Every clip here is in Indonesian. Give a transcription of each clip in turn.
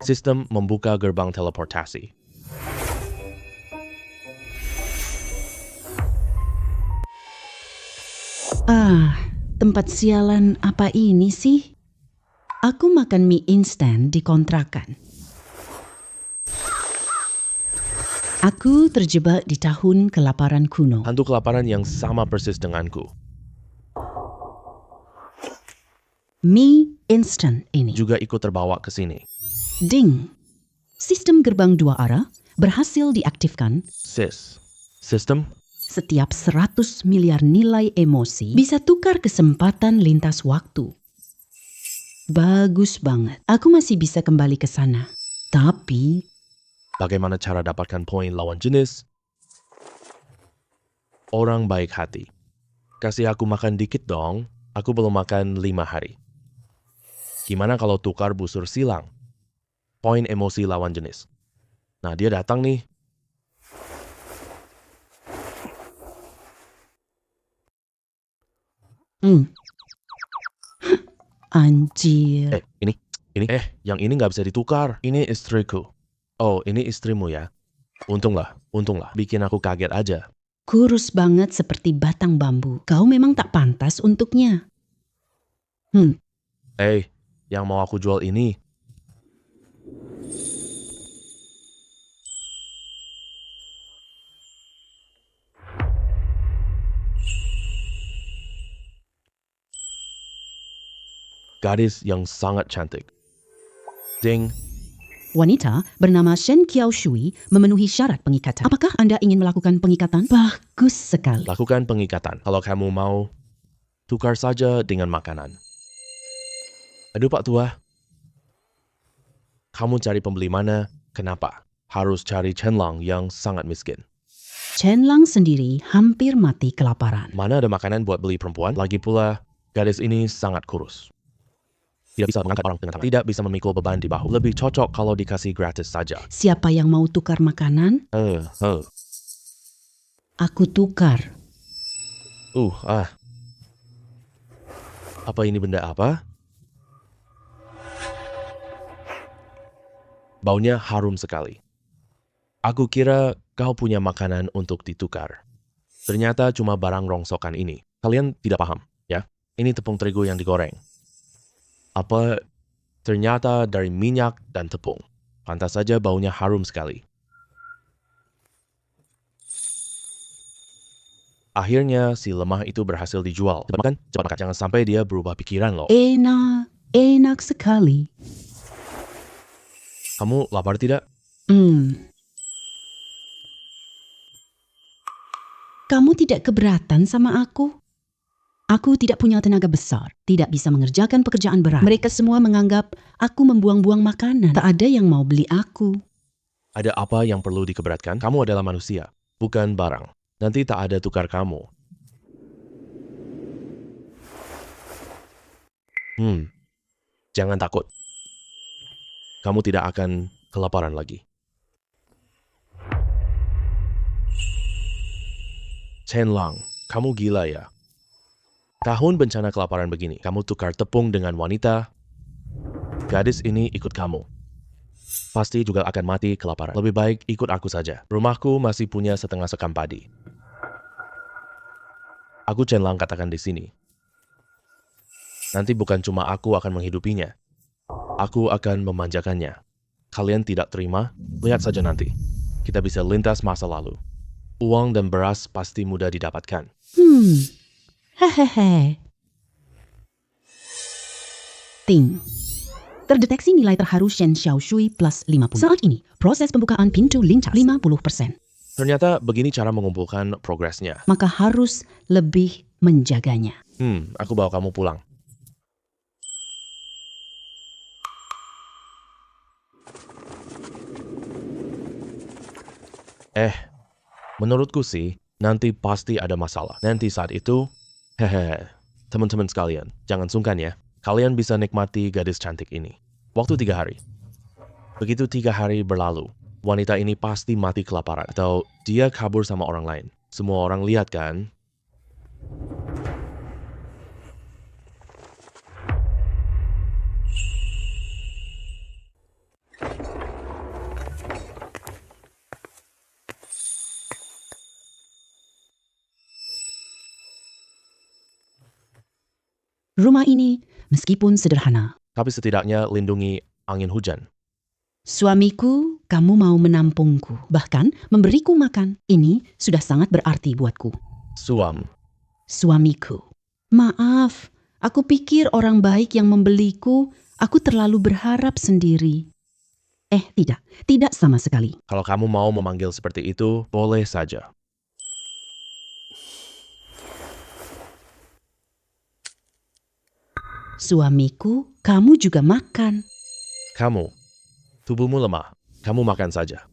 Sistem membuka gerbang teleportasi. Tempat sialan apa ini sih? Aku makan mie instan di kontrakan. Aku terjebak di tahun kelaparan kuno. Hantu kelaparan yang sama persis denganku. Mie instan ini. Juga ikut terbawa ke sini. Ding. Sistem gerbang dua arah berhasil diaktifkan. Sistem? Setiap 100 miliar nilai emosi bisa tukar kesempatan lintas waktu. Bagus banget. Aku masih bisa kembali ke sana. Tapi Bagaimana cara dapatkan poin lawan jenis? Orang baik hati. Kasih aku makan dikit dong. Aku belum makan 5 hari. Gimana kalau tukar busur silang? Poin emosi lawan jenis. Nah, dia datang nih. Anjir. Ini. Yang ini nggak bisa ditukar. Ini istriku. Oh, ini istrimu ya? Untunglah. Bikin aku kaget aja. Kurus banget seperti batang bambu. Kau memang tak pantas untuknya. Yang mau aku jual ini. Gadis yang sangat cantik. Ding. Wanita bernama Shen Qiaoshui memenuhi syarat pengikatan. Apakah Anda ingin melakukan pengikatan? Bagus sekali. Lakukan pengikatan. Kalau kamu mau, tukar saja dengan makanan. Aduh Pak Tua. Kamu cari pembeli mana? Kenapa? Harus cari Chenlang yang sangat miskin. Chenlang sendiri hampir mati kelaparan. Mana ada makanan buat beli perempuan? Lagi pula, gadis ini sangat kurus. Tidak bisa mengangkat orang dengan tangan. Tidak bisa memikul beban di bahu. Lebih cocok kalau dikasih gratis saja. Siapa yang mau tukar makanan? Aku tukar. Apa ini benda apa? Baunya harum sekali. Aku kira kau punya makanan untuk ditukar. Ternyata cuma barang rongsokan ini. Kalian tidak paham, ya? Ini tepung terigu yang digoreng. Ternyata dari minyak dan tepung. Pantas saja baunya harum sekali. Akhirnya si lemah itu berhasil dijual. Cepat makan. Jangan sampai dia berubah pikiran loh. Enak sekali. Kamu lapar tidak? Kamu tidak keberatan sama aku? Aku tidak punya tenaga besar, tidak bisa mengerjakan pekerjaan berat. Mereka semua menganggap aku membuang-buang makanan. Tak ada yang mau beli aku. Ada apa yang perlu dikeberatkan? Kamu adalah manusia, bukan barang. Nanti tak ada tukar kamu. Jangan takut. Kamu tidak akan kelaparan lagi. Chenlang, kamu gila ya? Tahun bencana kelaparan begini, kamu tukar tepung dengan wanita, gadis ini ikut kamu. Pasti juga akan mati kelaparan. Lebih baik ikut aku saja. Rumahku masih punya setengah sekam padi. Aku Chenlang katakan di sini. Nanti bukan cuma aku akan menghidupinya. Aku akan memanjakannya. Kalian tidak terima? Lihat saja nanti. Kita bisa lintas masa lalu. Uang dan beras pasti mudah didapatkan. Hehehe. Ting. Terdeteksi nilai terharu Shen Xiaoshui plus 50. Saat ini, proses pembukaan pintu lintas 50%. Ternyata begini cara mengumpulkan progresnya. Maka harus lebih menjaganya. Aku bawa kamu pulang. Menurutku sih, nanti pasti ada masalah. Nanti saat itu, teman-teman sekalian, jangan sungkan ya. Kalian bisa nikmati gadis cantik ini. Waktu 3 hari. Begitu 3 hari berlalu, wanita ini pasti mati kelaparan. Atau dia kabur sama orang lain. Semua orang lihat kan? rumah ini meskipun sederhana. Tapi setidaknya lindungi angin hujan. Suamiku, kamu mau menampungku, bahkan memberiku makan. Ini sudah sangat berarti buatku. Suamiku, maaf, aku pikir orang baik yang membeliku, aku terlalu berharap sendiri. Tidak sama sekali. Kalau kamu mau memanggil seperti itu, boleh saja. Suamiku, kamu juga makan. Kamu, tubuhmu lemah. Kamu makan saja.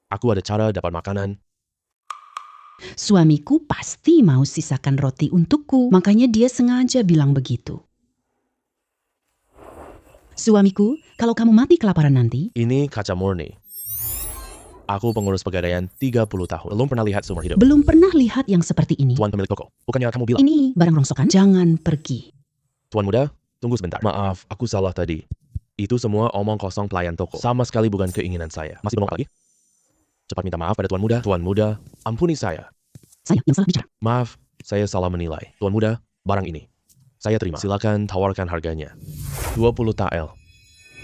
Aku ada cara dapat makanan. Suamiku pasti mau sisakan roti untukku, makanya dia sengaja bilang begitu. Suamiku, kalau kamu mati kelaparan nanti, Ini kaca murni. Aku pengurus pegadaian 30 tahun. Belum pernah lihat seumur hidup. belum pernah lihat yang seperti ini. Tuan pemilik toko, bukannya kamu bilang? Ini barang rongsokan, jangan pergi. Tuan muda, tunggu sebentar. Maaf, aku salah tadi. Itu semua omong kosong pelayan toko. Sama sekali bukan keinginan saya. Masih belum lagi? Cepat minta maaf pada Tuan muda. Tuan muda, ampuni saya. Saya yang salah bicara. Maaf, saya salah menilai. Tuan muda, barang ini. Saya terima. Silakan tawarkan harganya. 20 tael.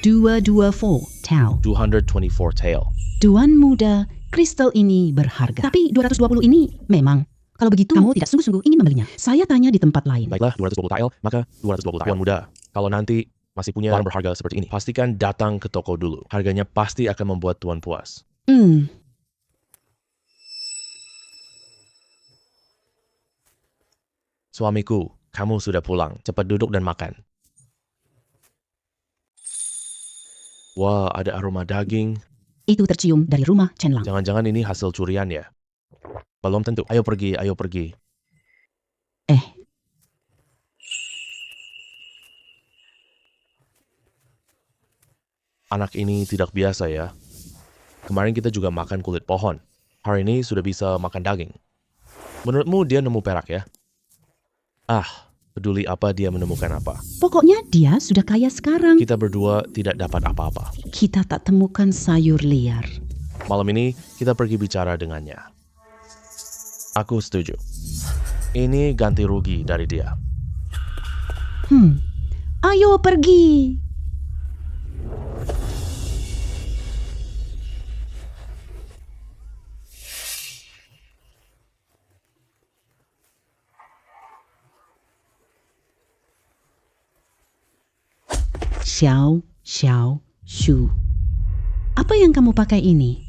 224 tau. 224 tael. Tuan muda, kristal ini berharga. Tapi 220 ini memang. Kalau begitu, kamu tidak sungguh-sungguh ingin membelinya. Saya tanya di tempat lain. Baiklah, 220 tael, maka 220 tael. Tuan muda, kalau nanti masih punya barang berharga seperti ini, pastikan datang ke toko dulu. Harganya pasti akan membuat Tuan puas. Suamiku, kamu sudah pulang. Cepat duduk dan makan. Wah, ada aroma daging. Itu tercium dari rumah Chen Lang. Jangan-jangan ini hasil curian ya? Belum tentu. Ayo pergi, ayo pergi. Anak ini tidak biasa ya. Kemarin kita juga makan kulit pohon. Hari ini sudah bisa makan daging. Menurutmu dia nemu perak ya? Peduli apa dia menemukan apa. Pokoknya dia sudah kaya sekarang. Kita berdua tidak dapat apa-apa. Kita tak temukan sayur liar. Malam ini kita pergi bicara dengannya. Aku setuju. Ini ganti rugi dari dia. Ayo pergi. Xiao, Xiao, Shu. Apa yang kamu pakai ini?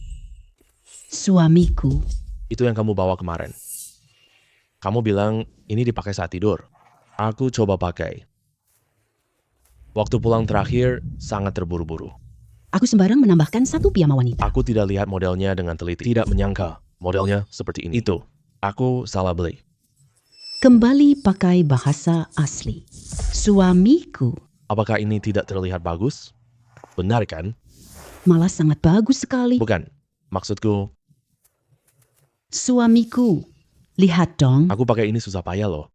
Suamiku. Itu yang kamu bawa kemarin. Kamu bilang ini dipakai saat tidur. Aku coba pakai. Waktu pulang terakhir sangat terburu-buru. Aku sembarang menambahkan satu piyama wanita. Aku tidak lihat modelnya dengan teliti. Tidak menyangka modelnya seperti ini. Itu, aku salah beli. Kembali pakai bahasa asli. Suamiku. Apakah ini tidak terlihat bagus? Benar kan? Malah sangat bagus sekali. Bukan. Maksudku, Suamiku. Lihat dong. aku pakai ini susah payah loh.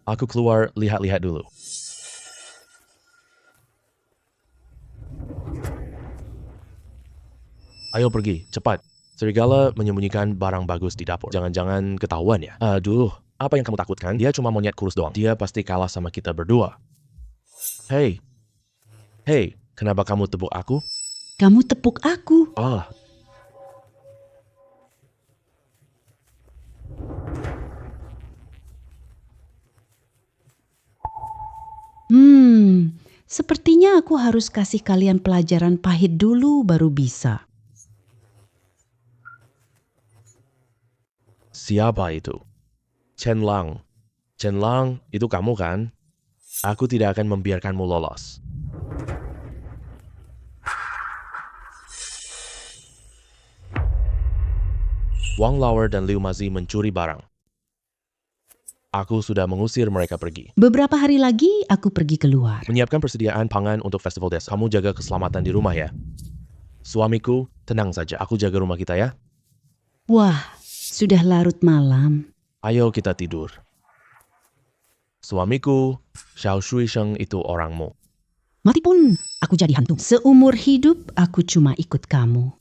Aku keluar lihat-lihat dulu. Ayo pergi, cepat. Serigala menyembunyikan barang bagus di dapur. Jangan-jangan ketahuan ya? Aduh, apa yang kamu takutkan? Dia cuma monyet kurus doang. Dia pasti kalah sama kita berdua. Hei, kenapa kamu tepuk aku? Kamu tepuk aku. Sepertinya aku harus kasih kalian pelajaran pahit dulu baru bisa. Siapa itu? Chen Lang. Chen Lang, itu kamu kan? Aku tidak akan membiarkanmu lolos. Wang Lauer dan Liu Mazi mencuri barang. Aku sudah mengusir mereka pergi. Beberapa hari lagi aku pergi keluar. Menyiapkan persediaan pangan untuk festival desa. Kamu jaga keselamatan di rumah ya. Suamiku, tenang saja. Aku jaga rumah kita ya. Wah, sudah larut malam. Ayo kita tidur. Suamiku, Xiao Shui Sheng itu orangmu. Mati pun aku jadi hantu. Seumur hidup aku cuma ikut kamu.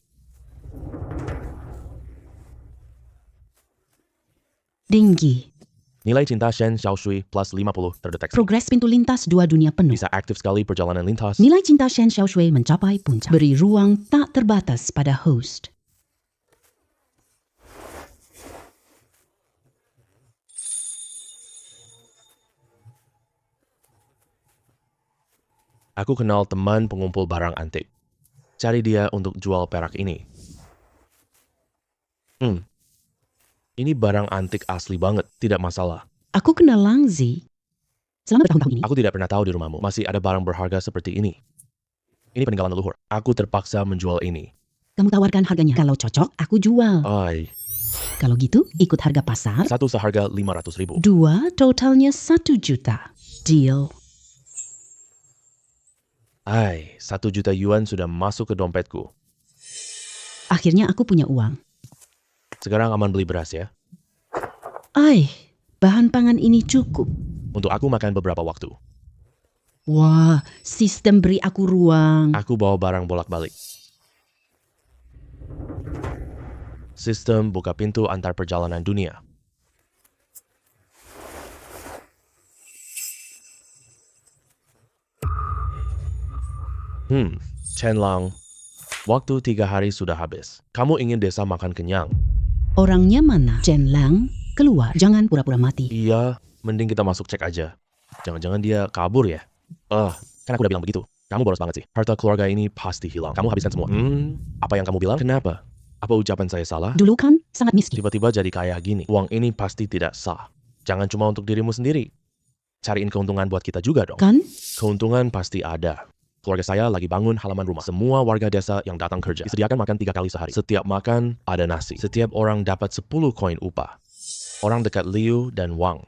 Dinggi. Nilai cinta Shen Xiao Shui plus 50 terdeteksi. Progres pintu lintas 2 dunia penuh. Bisa aktif sekali perjalanan lintas. Nilai cinta Shen Xiaoshui mencapai puncak. Beri ruang tak terbatas pada host. Aku kenal teman pengumpul barang antik. Cari dia untuk jual perak ini. Ini barang antik asli banget, tidak masalah. Aku kenal Langzi selama bertahun-tahun ini. Aku tidak pernah tahu di rumahmu masih ada barang berharga seperti ini. Ini peninggalan leluhur. Aku terpaksa menjual ini. Kamu tawarkan harganya. Kalau cocok, aku jual. Ai, Kalau gitu, ikut harga pasar. satu seharga 500.000. 2, totalnya 1 juta. Deal. Ai, 1 juta yuan sudah masuk ke dompetku. Akhirnya aku punya uang. Sekarang aman beli beras ya. Bahan pangan ini cukup. Untuk aku makan beberapa waktu. Wah, sistem beri aku ruang. Aku bawa barang bolak-balik. Sistem buka pintu antar perjalanan dunia. Chen Lang. Waktu 3 hari sudah habis. Kamu ingin desa makan kenyang? Orangnya mana? Chen Lang, keluar. Jangan pura-pura mati. Iya, mending kita masuk cek aja. Jangan-jangan dia kabur ya? Kan aku udah bilang begitu. Kamu boros banget sih. Harta keluarga ini pasti hilang. Kamu habiskan semua. Apa yang kamu bilang? Kenapa? Apa ucapan saya salah? Dulu kan sangat miskin. Tiba-tiba jadi kaya gini. Uang ini pasti tidak sah. Jangan cuma untuk dirimu sendiri. Cariin keuntungan buat kita juga dong. Kan? Keuntungan pasti ada. Keluarga saya lagi bangun halaman rumah. Semua warga desa yang datang kerja disediakan makan 3 kali sehari. Setiap makan ada nasi. Setiap orang dapat 10 koin upah. Orang dekat Liu dan Wang.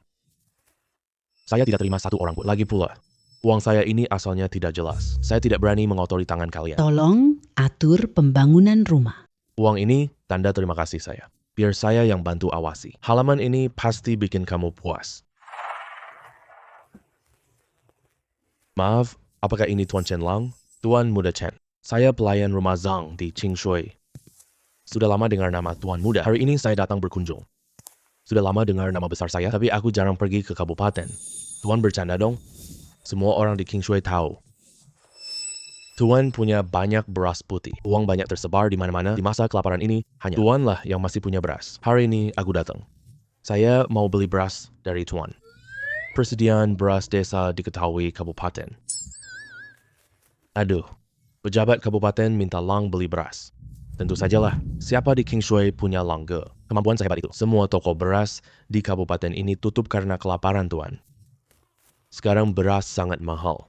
Saya tidak terima 1 orang pun. Lagi pula, uang saya ini asalnya tidak jelas. Saya tidak berani mengotori tangan kalian. Tolong atur pembangunan rumah. Uang ini tanda terima kasih saya. Biar saya yang bantu awasi. Halaman ini pasti bikin kamu puas. Maaf, apakah ini Tuan Chen Lang? Tuan Muda Chen. Saya pelayan rumah Zhang di Qingshui. Sudah lama dengar nama Tuan Muda. Hari ini saya datang berkunjung. Sudah lama dengar nama besar saya, tapi aku jarang pergi ke kabupaten. Tuan bercanda dong. Semua orang di Qingshui tahu. Tuan punya banyak beras putih. Uang banyak tersebar di mana-mana. Di masa kelaparan ini, hanya Tuan lah yang masih punya beras. Hari ini aku datang. Saya mau beli beras dari Tuan. Persediaan beras desa diketahui kabupaten. Aduh, pejabat kabupaten minta Lang beli beras. Tentu sajalah, siapa di Qingshui punya Langge? Kemampuan sehebat itu. Semua toko beras di kabupaten ini tutup karena kelaparan, Tuan. Sekarang beras sangat mahal.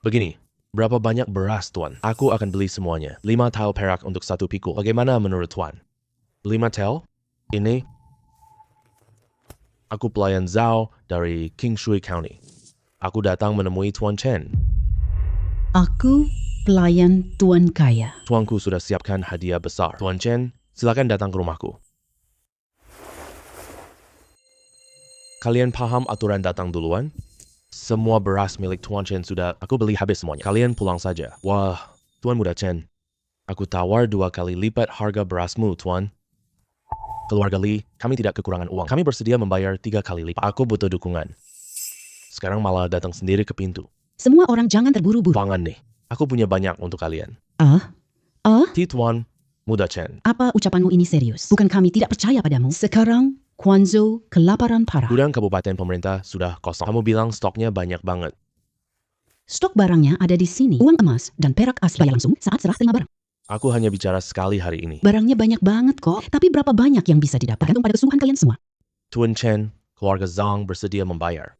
Begini, berapa banyak beras, Tuan? Aku akan beli semuanya. 5 tael perak untuk 1 pikul. Bagaimana menurut Tuan? 5 tael? Ini? Aku pelayan Zhao dari Qingshui County. Aku datang menemui Tuan Chen. Aku pelayan Tuan Kaya. Tuanku sudah siapkan hadiah besar. Tuan Chen, silakan datang ke rumahku. Kalian paham aturan datang duluan? Semua beras milik Tuan Chen sudah aku beli habis semuanya. Kalian pulang saja. Wah, Tuan Muda Chen. Aku tawar 2 kali lipat harga berasmu, Tuan. Keluarga Li, kami tidak kekurangan uang. Kami bersedia membayar 3 kali lipat. Aku butuh dukungan. Sekarang malah datang sendiri ke pintu. Semua orang jangan terburu-buru. Pangan nih. Aku punya banyak untuk kalian. Tuan Muda Chen. Apa ucapanmu ini serius? Bukan kami tidak percaya padamu. Sekarang, Guangzhou kelaparan parah. Gudang kabupaten pemerintah sudah kosong. Kamu bilang stoknya banyak banget. Stok barangnya ada di sini. Uang emas dan perak asli bayar langsung saat serah terima barang. Aku hanya bicara sekali hari ini. Barangnya banyak banget kok. Tapi berapa banyak yang bisa didapat? Tergantung pada kesungguhan kalian semua. Tuan Chen, keluarga Zhang bersedia membayar.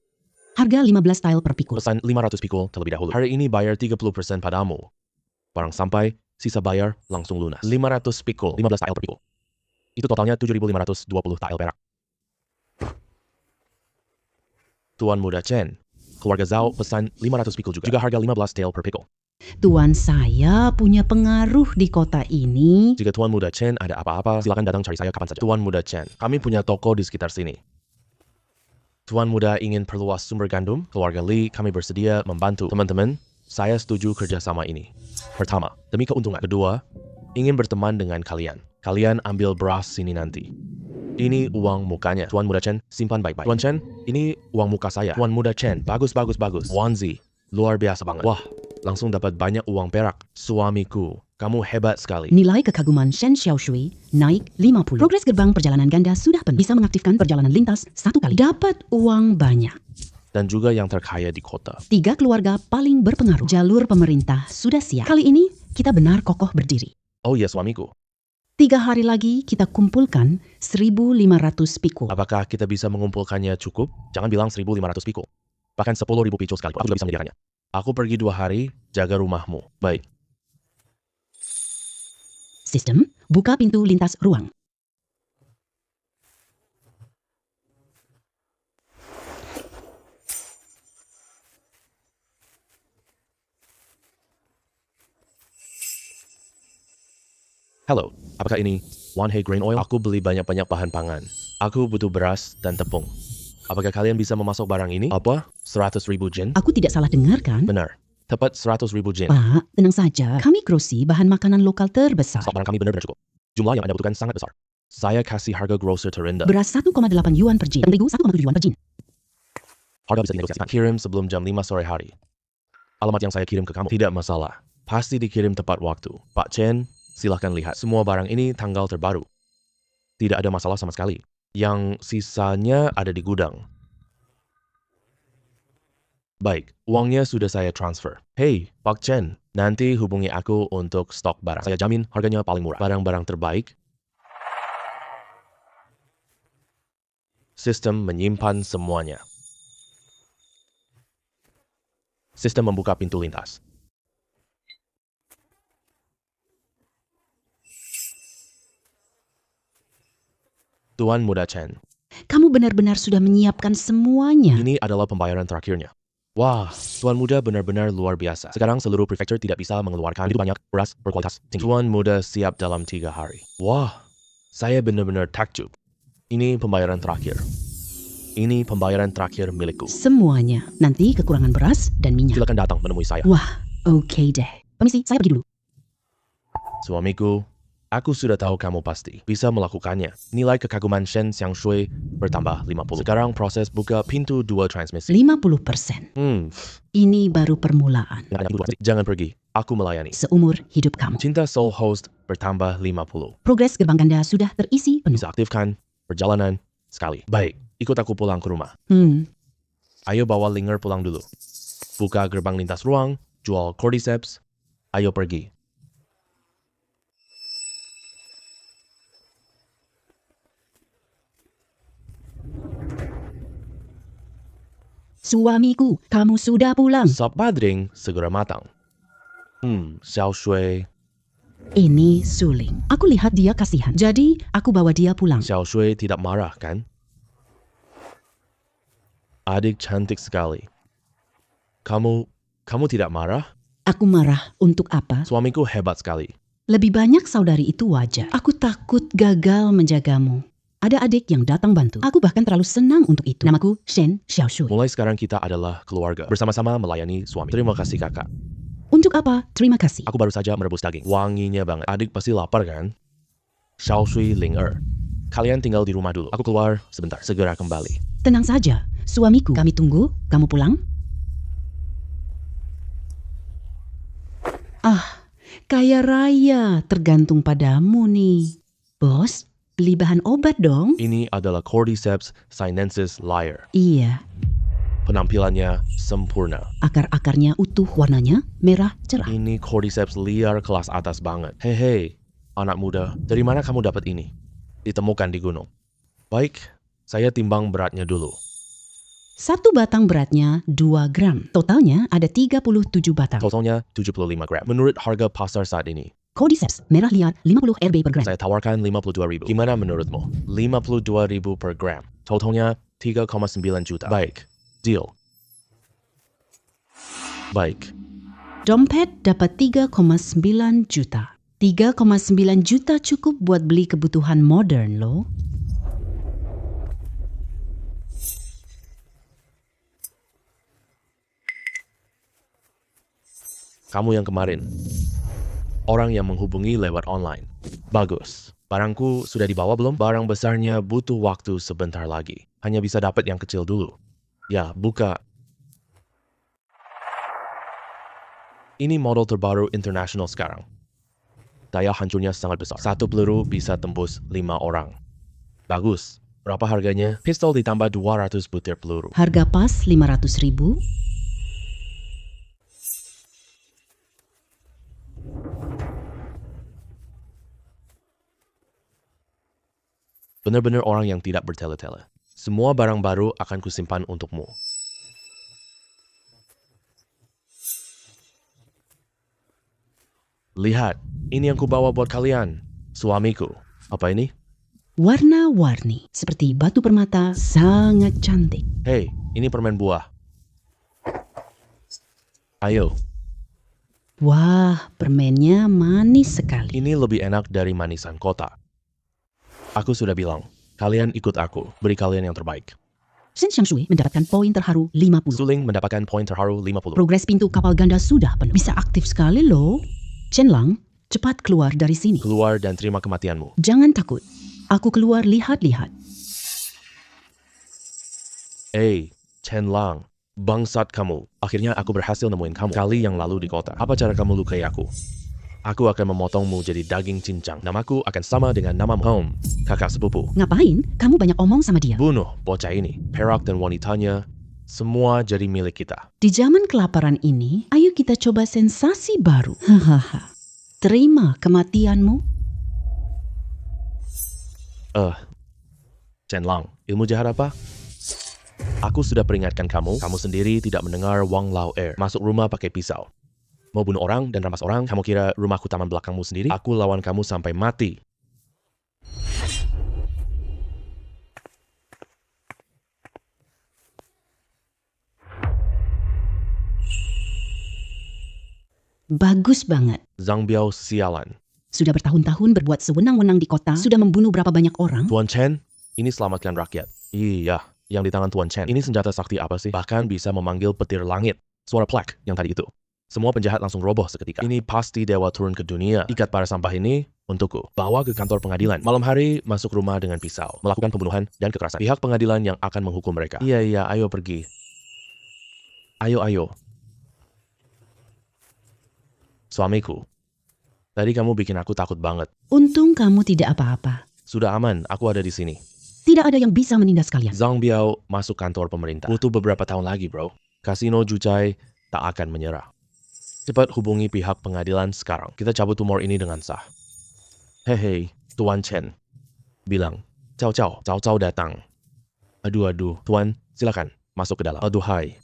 Harga 15 tael per pikul. Pesan 500 pikul terlebih dahulu. Hari ini bayar 30% padamu. Barang sampai, sisa bayar langsung lunas. 500 pikul, 15 tael per pikul. Itu totalnya 7.520 tael perak. Tuan Muda Chen, keluarga Zhao pesan 500 pikul juga. Juga harga 15 tael per pikul. Tuan saya punya pengaruh di kota ini. Jika Tuan Muda Chen ada apa-apa, silakan datang cari saya kapan saja. Tuan Muda Chen, kami punya toko di sekitar sini. Tuan muda ingin perluas sumber gandum, keluarga Lee kami bersedia membantu. Teman-teman, saya setuju kerjasama ini. Pertama, demi keuntungan. Kedua, ingin berteman dengan kalian. Kalian ambil beras sini nanti. Ini uang mukanya. Tuan muda Chen, simpan baik-baik. Tuan Chen, ini uang muka saya. Tuan muda Chen, bagus. Wanzi, luar biasa banget. Wah, langsung dapat banyak uang perak. Suamiku, kamu hebat sekali. Nilai kekaguman Shen Xiaoshui naik 50. Progres gerbang perjalanan ganda sudah penuh. Bisa mengaktifkan perjalanan lintas 1 kali. Dapat uang banyak. Dan juga yang terkaya di kota. 3 keluarga paling berpengaruh. Jalur pemerintah sudah siap. Kali ini kita benar kokoh berdiri. Oh iya, suamiku. 3 hari lagi kita kumpulkan 1.500 pikul. Apakah kita bisa mengumpulkannya cukup? Jangan bilang 1.500 pikul. Bahkan 10.000 pikul sekalipun. Aku juga bisa menyediakannya. Aku pergi 2 hari, jaga rumahmu. Baik. Sistem, buka pintu lintas ruang. Halo, apakah ini One Hay Grain Oil? Aku beli banyak-banyak bahan pangan. Aku butuh beras dan tepung. Apakah kalian bisa memasok barang ini? Apa? 100.000 jen? Aku tidak salah dengar kan? Benar. Tepat 100.000 jen. Pak, tenang saja. Kami grossi bahan makanan lokal terbesar. Stok barang kami benar-benar cukup. Jumlah yang Anda butuhkan sangat besar. Saya kasih harga grocer terendah. Beras 1,8 yuan per jin. Terigu 1,7 yuan per jin. Harga bisa dinegosiasikan. Kirim sebelum jam 5 sore hari. Alamat yang saya kirim ke kamu. Tidak masalah. Pasti dikirim tepat waktu. Pak Chen, silahkan lihat. Semua barang ini tanggal terbaru. Tidak ada masalah sama sekali. Yang sisanya ada di gudang. Baik, uangnya sudah saya transfer. Hey, Pak Chen, nanti hubungi aku untuk stok barang. Saya jamin harganya paling murah. Barang-barang terbaik. Sistem menyimpan semuanya. Sistem membuka pintu lintas. Tuan muda Chen, Kamu benar-benar sudah menyiapkan semuanya. ini adalah pembayaran terakhirnya. Wah, Tuan muda benar-benar luar biasa. Sekarang seluruh prefektur tidak bisa mengeluarkan itu banyak beras berkualitas tinggi. Tuan muda siap dalam 3 hari. Wah, saya benar-benar takjub. Ini pembayaran terakhir. Ini pembayaran terakhir milikku. Semuanya. Nanti kekurangan beras dan minyak. Silakan datang menemui saya. Wah, oke deh. Permisi, saya pergi dulu. Suamiku, aku sudah tahu kamu pasti bisa melakukannya. Nilai kekaguman Shen Xiangshui bertambah 50. Sekarang proses buka pintu 2 transmisi. 50%. Ini baru permulaan. Jangan pergi, aku melayani. Seumur hidup kamu. Cinta Soul Host bertambah 50. Progres gerbang ganda sudah terisi penuh. Bisa aktifkan perjalanan sekali. Baik, ikut aku pulang ke rumah. Ayo bawa Linger pulang dulu. Buka gerbang lintas ruang, jual cordyceps. Ayo pergi. Suamiku, kamu sudah pulang. Sop badring segera matang. Xiao Shui. Ini suling. Aku lihat dia kasihan. Jadi, aku bawa dia pulang. Xiao Shui tidak marah, kan? Adik cantik sekali. Kamu tidak marah? Aku marah untuk apa? Suamiku hebat sekali. Lebih banyak saudari itu wajar. Aku takut gagal menjagamu. Ada adik yang datang bantu. Aku bahkan terlalu senang untuk itu. Namaku Shen Xiaoshui. Mulai sekarang kita adalah keluarga. Bersama-sama melayani suami. Terima kasih kakak. Untuk apa? Terima kasih. Aku baru saja merebus daging. Wanginya banget. Adik pasti lapar kan? Xiao Shui Ling kalian tinggal di rumah dulu. Aku keluar sebentar. Segera kembali. Tenang saja. Suamiku, kami tunggu. Kamu pulang? Ah, kaya raya tergantung padamu nih. Bos, beli bahan obat dong. Ini adalah Cordyceps sinensis Lyre. Iya, Penampilannya sempurna. akar-akarnya utuh, warnanya merah cerah. Ini Cordyceps liar kelas atas banget. Hei, anak muda, dari mana kamu dapat ini? Ditemukan di gunung. Baik, saya timbang beratnya dulu. Satu batang beratnya 2 gram. Totalnya ada 37 batang. Totalnya 75 gram. Menurut harga pasar saat ini, Cordyceps merah liar 50 Rb per gram. saya tawarkan 52.000. Gimana menurutmu? 52.000 per gram. Totalnya 3,9 juta. Baik, deal. Baik, Dompet dapat 3,9 juta. 3,9 juta cukup buat beli kebutuhan modern loh. Kamu yang kemarin. Orang yang menghubungi lewat online. Bagus. Barangku sudah dibawa belum? Barang besarnya butuh waktu sebentar lagi. Hanya bisa dapat yang kecil dulu. Ya, buka. Ini model terbaru internasional sekarang. Daya hancurnya sangat besar. Satu peluru bisa tembus 5 orang. Bagus. Berapa harganya? Pistol ditambah 200 butir peluru. Harga pas 500.000. Benar-benar orang yang tidak bertele-tele. Semua barang baru akan kusimpan untukmu. Lihat, ini yang kubawa buat kalian. Suamiku. Apa ini? Warna-warni seperti batu permata, sangat cantik. Hei, ini permen buah. Ayo, Wah, permennya manis sekali. ini lebih enak dari manisan kota. Aku sudah bilang, kalian ikut aku, beri kalian yang terbaik. Shen Xiangshui mendapatkan poin terharu 50. Suling mendapatkan poin terharu 50. Progres pintu kapal ganda sudah penuh. Bisa aktif sekali loh. Chen Lang, cepat keluar dari sini. Keluar dan terima kematianmu. Jangan takut. Aku keluar lihat-lihat. Chen Lang, bangsat kamu. Akhirnya aku berhasil nemuin kamu. Kali yang lalu di kota. Apa cara kamu lukai aku? Aku akan memotongmu jadi daging cincang. Namaku akan sama dengan namamu. Kakak sepupu. Ngapain? Kamu banyak omong sama dia. Bunuh bocah ini. Perak dan wanitanya, semua jadi milik kita. Di zaman kelaparan ini, ayo kita coba sensasi baru. Hahaha. Terima kematianmu. Chen Lang, ilmu jahat apa? Aku sudah peringatkan kamu sendiri tidak mendengar Wang Lao Er. Masuk rumah pakai pisau. Mau bunuh orang dan rampas orang, kamu kira rumahku taman belakangmu sendiri? Aku lawan kamu sampai mati. Bagus banget. Zhang Biao sialan. Sudah bertahun-tahun berbuat sewenang-wenang di kota, sudah membunuh berapa banyak orang? Tuan Chen, ini selamatkan rakyat. Iya, yang di tangan Tuan Chen. Ini senjata sakti apa sih? Bahkan bisa memanggil petir langit. Suara plak yang tadi itu. Semua penjahat langsung roboh seketika. Ini pasti dewa turun ke dunia. Ikat para sampah ini untukku. Bawa ke kantor pengadilan. Malam hari masuk rumah dengan pisau. Melakukan pembunuhan dan kekerasan. Pihak pengadilan yang akan menghukum mereka. Iya, ayo pergi. Ayo. Suamiku. Tadi kamu bikin aku takut banget. Untung kamu tidak apa-apa. Sudah aman, aku ada di sini. Tidak ada yang bisa menindas kalian. Zhang Biao masuk kantor pemerintah. Butuh beberapa tahun lagi, bro. Kasino Jucai tak akan menyerah. Cepat hubungi pihak pengadilan sekarang. Kita cabut tumor ini dengan sah. Hei, Tuan Chen. Bilang, Cao datang. Aduh, Tuan, silakan masuk ke dalam. Aduhai.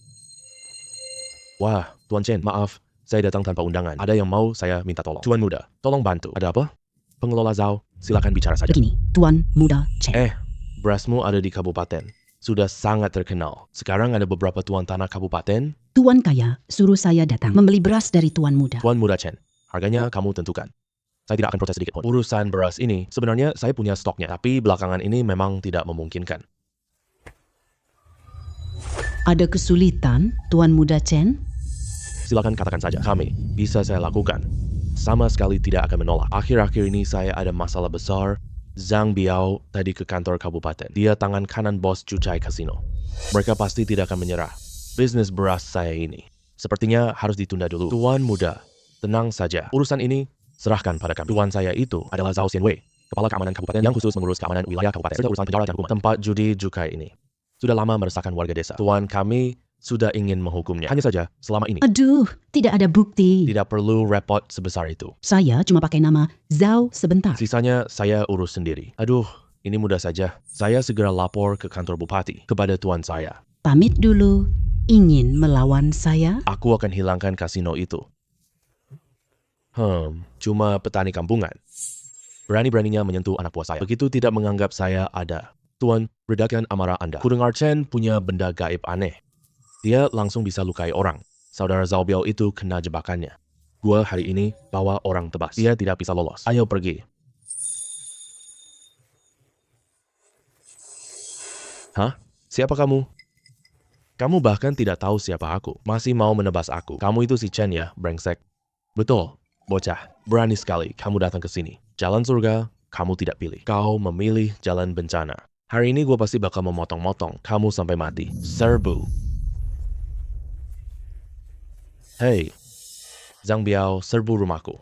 Wah, Tuan Chen, maaf. Saya datang tanpa undangan. Ada yang mau saya minta tolong. Tuan muda, tolong bantu. Ada apa? Pengelola Zhao, silakan bicara saja. Begini, Tuan Muda Chen. Berasmu ada di kabupaten. Sudah sangat terkenal. Sekarang ada beberapa tuan tanah kabupaten. Tuan kaya suruh saya datang membeli beras dari Tuan Muda. Tuan muda Chen, harganya kamu tentukan. Saya tidak akan protes sedikit pun. Urusan beras ini, sebenarnya saya punya stoknya. Tapi belakangan ini memang tidak memungkinkan. Ada kesulitan, Tuan Muda Chen? Silakan katakan saja. Kami bisa saya lakukan. Sama sekali tidak akan menolak. Akhir-akhir ini saya ada masalah besar. Zhang Biao tadi ke kantor kabupaten. Dia tangan kanan bos Jucai Casino. Mereka pasti tidak akan menyerah. Bisnis beras saya ini sepertinya harus ditunda dulu. Tuan muda, tenang saja. Urusan ini serahkan pada kami. Tuan saya itu adalah Zhao Xianwei, kepala keamanan kabupaten yang khusus mengurus keamanan wilayah kabupaten serta urusan penjara dan hukuman. Tempat judi Jucai ini sudah lama meresahkan warga desa. Tuan kami sudah ingin menghukumnya. Hanya saja selama ini Aduh, tidak ada bukti. tidak perlu repot sebesar itu. Saya cuma pakai nama Zhao sebentar. Sisanya saya urus sendiri. Aduh, ini mudah saja. Saya segera lapor ke kantor bupati kepada tuan saya. Pamit dulu. Ingin melawan saya? Aku akan hilangkan kasino itu. Cuma petani kampungan. Berani-beraninya menyentuh anak buah saya. Begitu tidak menganggap saya ada. Tuan, redakan amarah Anda. Kudengar Chen punya benda gaib aneh. Dia langsung bisa lukai orang. Saudara Zhao Biao itu kena jebakannya. Gua hari ini bawa orang tebas. Dia tidak bisa lolos. Ayo pergi. Hah? Siapa kamu? Kamu bahkan tidak tahu siapa aku. Masih mau menebas aku. Kamu itu si Chen ya, brengsek. Betul, bocah. Berani sekali kamu datang ke sini. Jalan surga, kamu tidak pilih. Kau memilih jalan bencana. Hari ini gue pasti bakal memotong-motong kamu sampai mati. Serbu. Hei, Zhang Biao, serbu rumahku.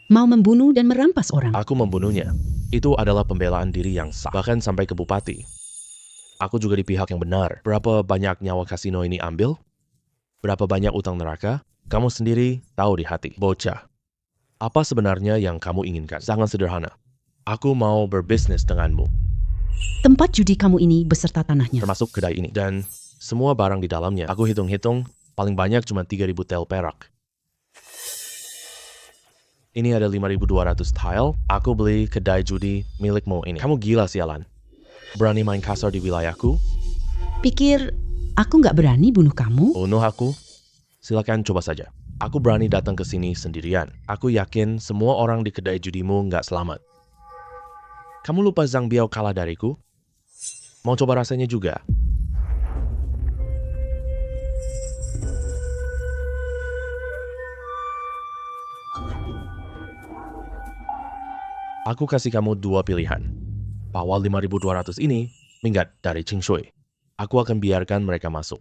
Mau membunuh dan merampas orang. Aku membunuhnya. Itu adalah pembelaan diri yang sah. Bahkan sampai ke bupati. Aku juga di pihak yang benar. Berapa banyak nyawa kasino ini ambil? Berapa banyak utang neraka? Kamu sendiri tahu di hati. Bocah. Apa sebenarnya yang kamu inginkan? Sangat sederhana. Aku mau berbisnis denganmu. Tempat judi kamu ini beserta tanahnya. Termasuk kedai ini. Dan semua barang di dalamnya. Aku hitung-hitung, paling banyak cuma 3.000 tel perak. Ini ada 5.200 tile. Aku beli kedai judi milikmu ini. Kamu gila sialan. Berani main kasar di wilayahku? Pikir aku nggak berani bunuh kamu? Bunuh aku? Silakan coba saja. Aku berani datang ke sini sendirian. Aku yakin semua orang di kedai judimu nggak selamat. Kamu lupa Zhang Biao kalah dariku? Mau coba rasanya juga? Aku kasih kamu dua pilihan. Pawal 5.200 ini minggat dari Qing Shui. Aku akan biarkan mereka masuk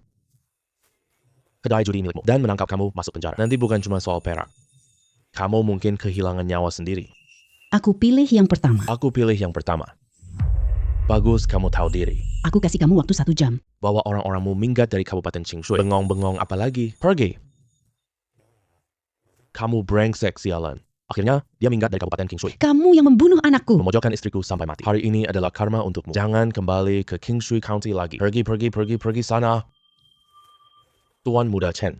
kedai judi milikmu dan menangkap kamu masuk penjara. Nanti bukan cuma soal perak. Kamu mungkin kehilangan nyawa sendiri. Aku pilih yang pertama. Aku pilih yang pertama. Bagus kamu tahu diri. Aku kasih kamu waktu 1 jam. Bawa orang-orangmu minggat dari Kabupaten Qing Shui. Bengong-bengong apa lagi? Pergi. Kamu brengsek sialan. Akhirnya, dia minggat dari Kabupaten Qing Shui. Kamu yang membunuh anakku. Memojokkan istriku sampai mati. Hari ini adalah karma untukmu. Jangan kembali ke Qing Shui County lagi. Pergi sana. Tuan Muda Chen.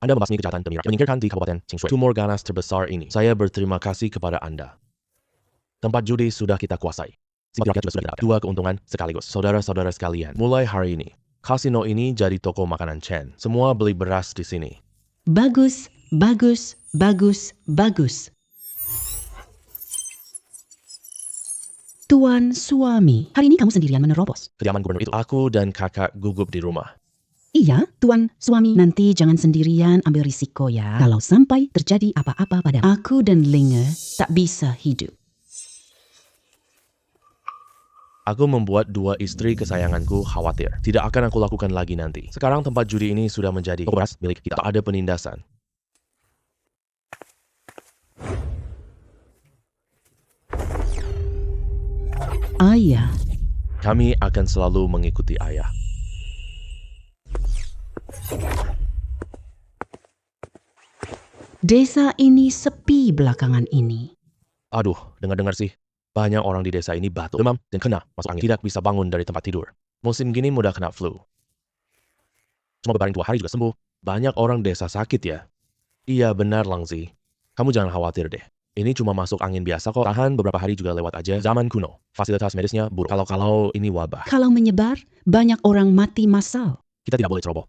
Anda membasmi kejahatan demi rakyat, menyingkirkan di Kabupaten Qing Shui. Tumor ganas terbesar ini. Saya berterima kasih kepada Anda. Tempat judi sudah kita kuasai. Simpati rakyat juga sudah kita dapatkan. 2 keuntungan sekaligus. Saudara-saudara sekalian, mulai hari ini, kasino ini jadi toko makanan Chen. Semua beli beras di sini. Bagus, bagus, bagus, bagus. Tuan suami, hari ini kamu sendirian menerobos. Kediaman gubernur itu, aku dan kakak gugup di rumah. Iya, tuan suami. Nanti jangan sendirian ambil risiko ya. Kalau sampai terjadi apa-apa pada aku dan Linge, tak bisa hidup. Aku membuat 2 istri kesayanganku khawatir. Tidak akan aku lakukan lagi nanti. Sekarang tempat judi ini sudah menjadi toko beras milik kita. Tak ada penindasan. Ayah, Kami akan selalu mengikuti ayah. desa ini sepi belakangan ini. Aduh, dengar-dengar sih. Banyak orang di desa ini batuk, demam, dan kena masuk angin. Tidak bisa bangun dari tempat tidur. Musim gini mudah kena flu. Cuma berbaring 2 hari juga sembuh. Banyak orang desa sakit ya. Iya benar Langzi. Kamu jangan khawatir deh. Ini cuma masuk angin biasa kok. Tahan beberapa hari juga lewat aja. Zaman kuno. Fasilitas medisnya buruk. Kalau ini wabah. Kalau menyebar, banyak orang mati massal. Kita tidak boleh ceroboh.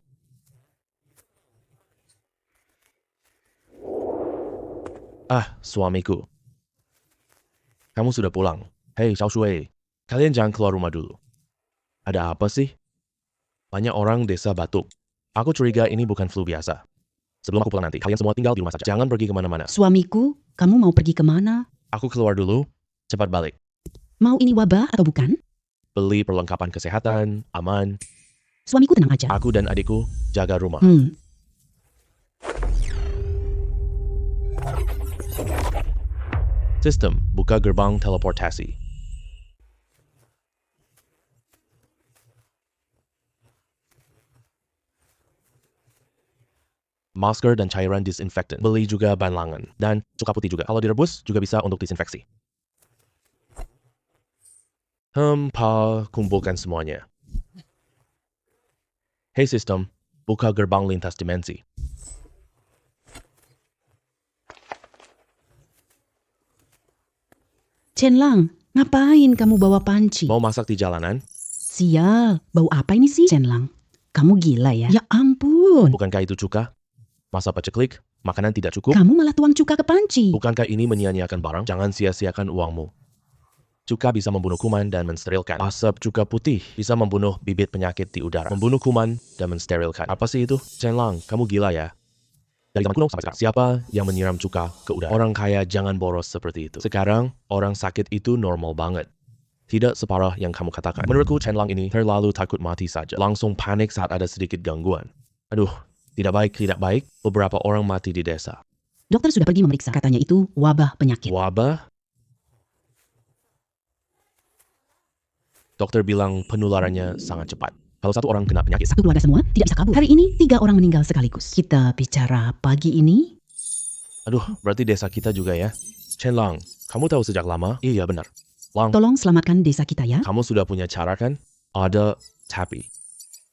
Ah, suamiku. Kamu sudah pulang. Hei, Xiao Shui. Kalian jangan keluar rumah dulu. Ada apa sih? Banyak orang desa batuk. Aku curiga ini bukan flu biasa. Sebelum aku pulang nanti, kalian semua tinggal di rumah saja. Jangan pergi kemana-mana. Suamiku, kamu mau pergi kemana? Aku keluar dulu, cepat balik. Mau ini wabah atau bukan? Beli perlengkapan kesehatan, aman. Suamiku tenang aja. Aku dan adikku jaga rumah. Sistem, buka gerbang teleportasi. Masker dan cairan disinfektan. Beli juga bahan langan. Dan cuka putih juga. Kalau direbus, juga bisa untuk disinfeksi. Kumpulkan semuanya. Hey sistem, buka gerbang lintas dimensi. Chen Lang, ngapain kamu bawa panci? Mau masak di jalanan? Sial, bau apa ini sih? Chen Lang, kamu gila ya? Ya ampun. Bukankah itu cuka? Masa paceklik? Makanan tidak cukup? Kamu malah tuang cuka ke panci. Bukankah ini menyia-nyiakan barang? Jangan sia-siakan uangmu. Cuka bisa membunuh kuman dan mensterilkan. Asap cuka putih bisa membunuh bibit penyakit di udara. Membunuh kuman dan mensterilkan. Apa sih itu? Chen Lang, kamu gila ya? Dari zaman kuno sampai sekarang, siapa yang menyiram cuka ke udara? Orang kaya jangan boros seperti itu. Sekarang, orang sakit itu normal banget. Tidak separah yang kamu katakan. Menurutku, Chen Lang ini terlalu takut mati saja. Langsung panik saat ada sedikit gangguan. Aduh, tidak baik, tidak baik. Beberapa orang mati di desa. Dokter sudah pergi memeriksa. Katanya itu wabah penyakit. Wabah? Dokter bilang penularannya sangat cepat. Kalau satu orang kena penyakit, Satu keluarga semua tidak bisa kabur. Hari ini 3 orang meninggal sekaligus. Kita bicara pagi ini. aduh, berarti desa kita juga ya. Chen Lang, kamu tahu sejak lama? Iya, benar. Lang, Tolong selamatkan desa kita ya. kamu sudah punya cara kan? Ada, tapi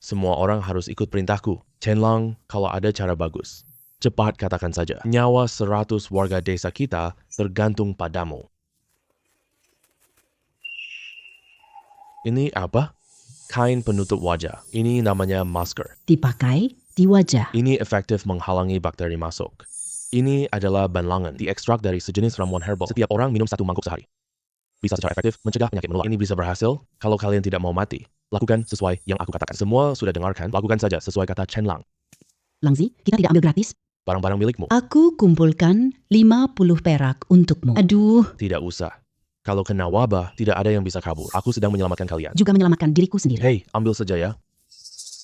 semua orang harus ikut perintahku. Chen Lang, kalau ada cara bagus, cepat katakan saja. Nyawa 100 warga desa kita tergantung padamu. Ini apa? Kain penutup wajah. Ini namanya masker. Dipakai di wajah. Ini efektif menghalangi bakteri masuk. Ini adalah banlangan, diekstrak dari sejenis ramuan herbal. Setiap orang minum 1 mangkuk sehari. Bisa secara efektif mencegah penyakit menular. Ini bisa berhasil kalau kalian tidak mau mati. Lakukan sesuai yang aku katakan. Semua sudah dengarkan, lakukan saja sesuai kata Chen Lang. Langzi, kita tidak ambil gratis. Barang-barang milikmu. Aku kumpulkan 50 perak untukmu. Aduh, Tidak usah. Kalau kena wabah, tidak ada yang bisa kabur. Aku sedang menyelamatkan kalian. juga menyelamatkan diriku sendiri. Hei, ambil saja ya.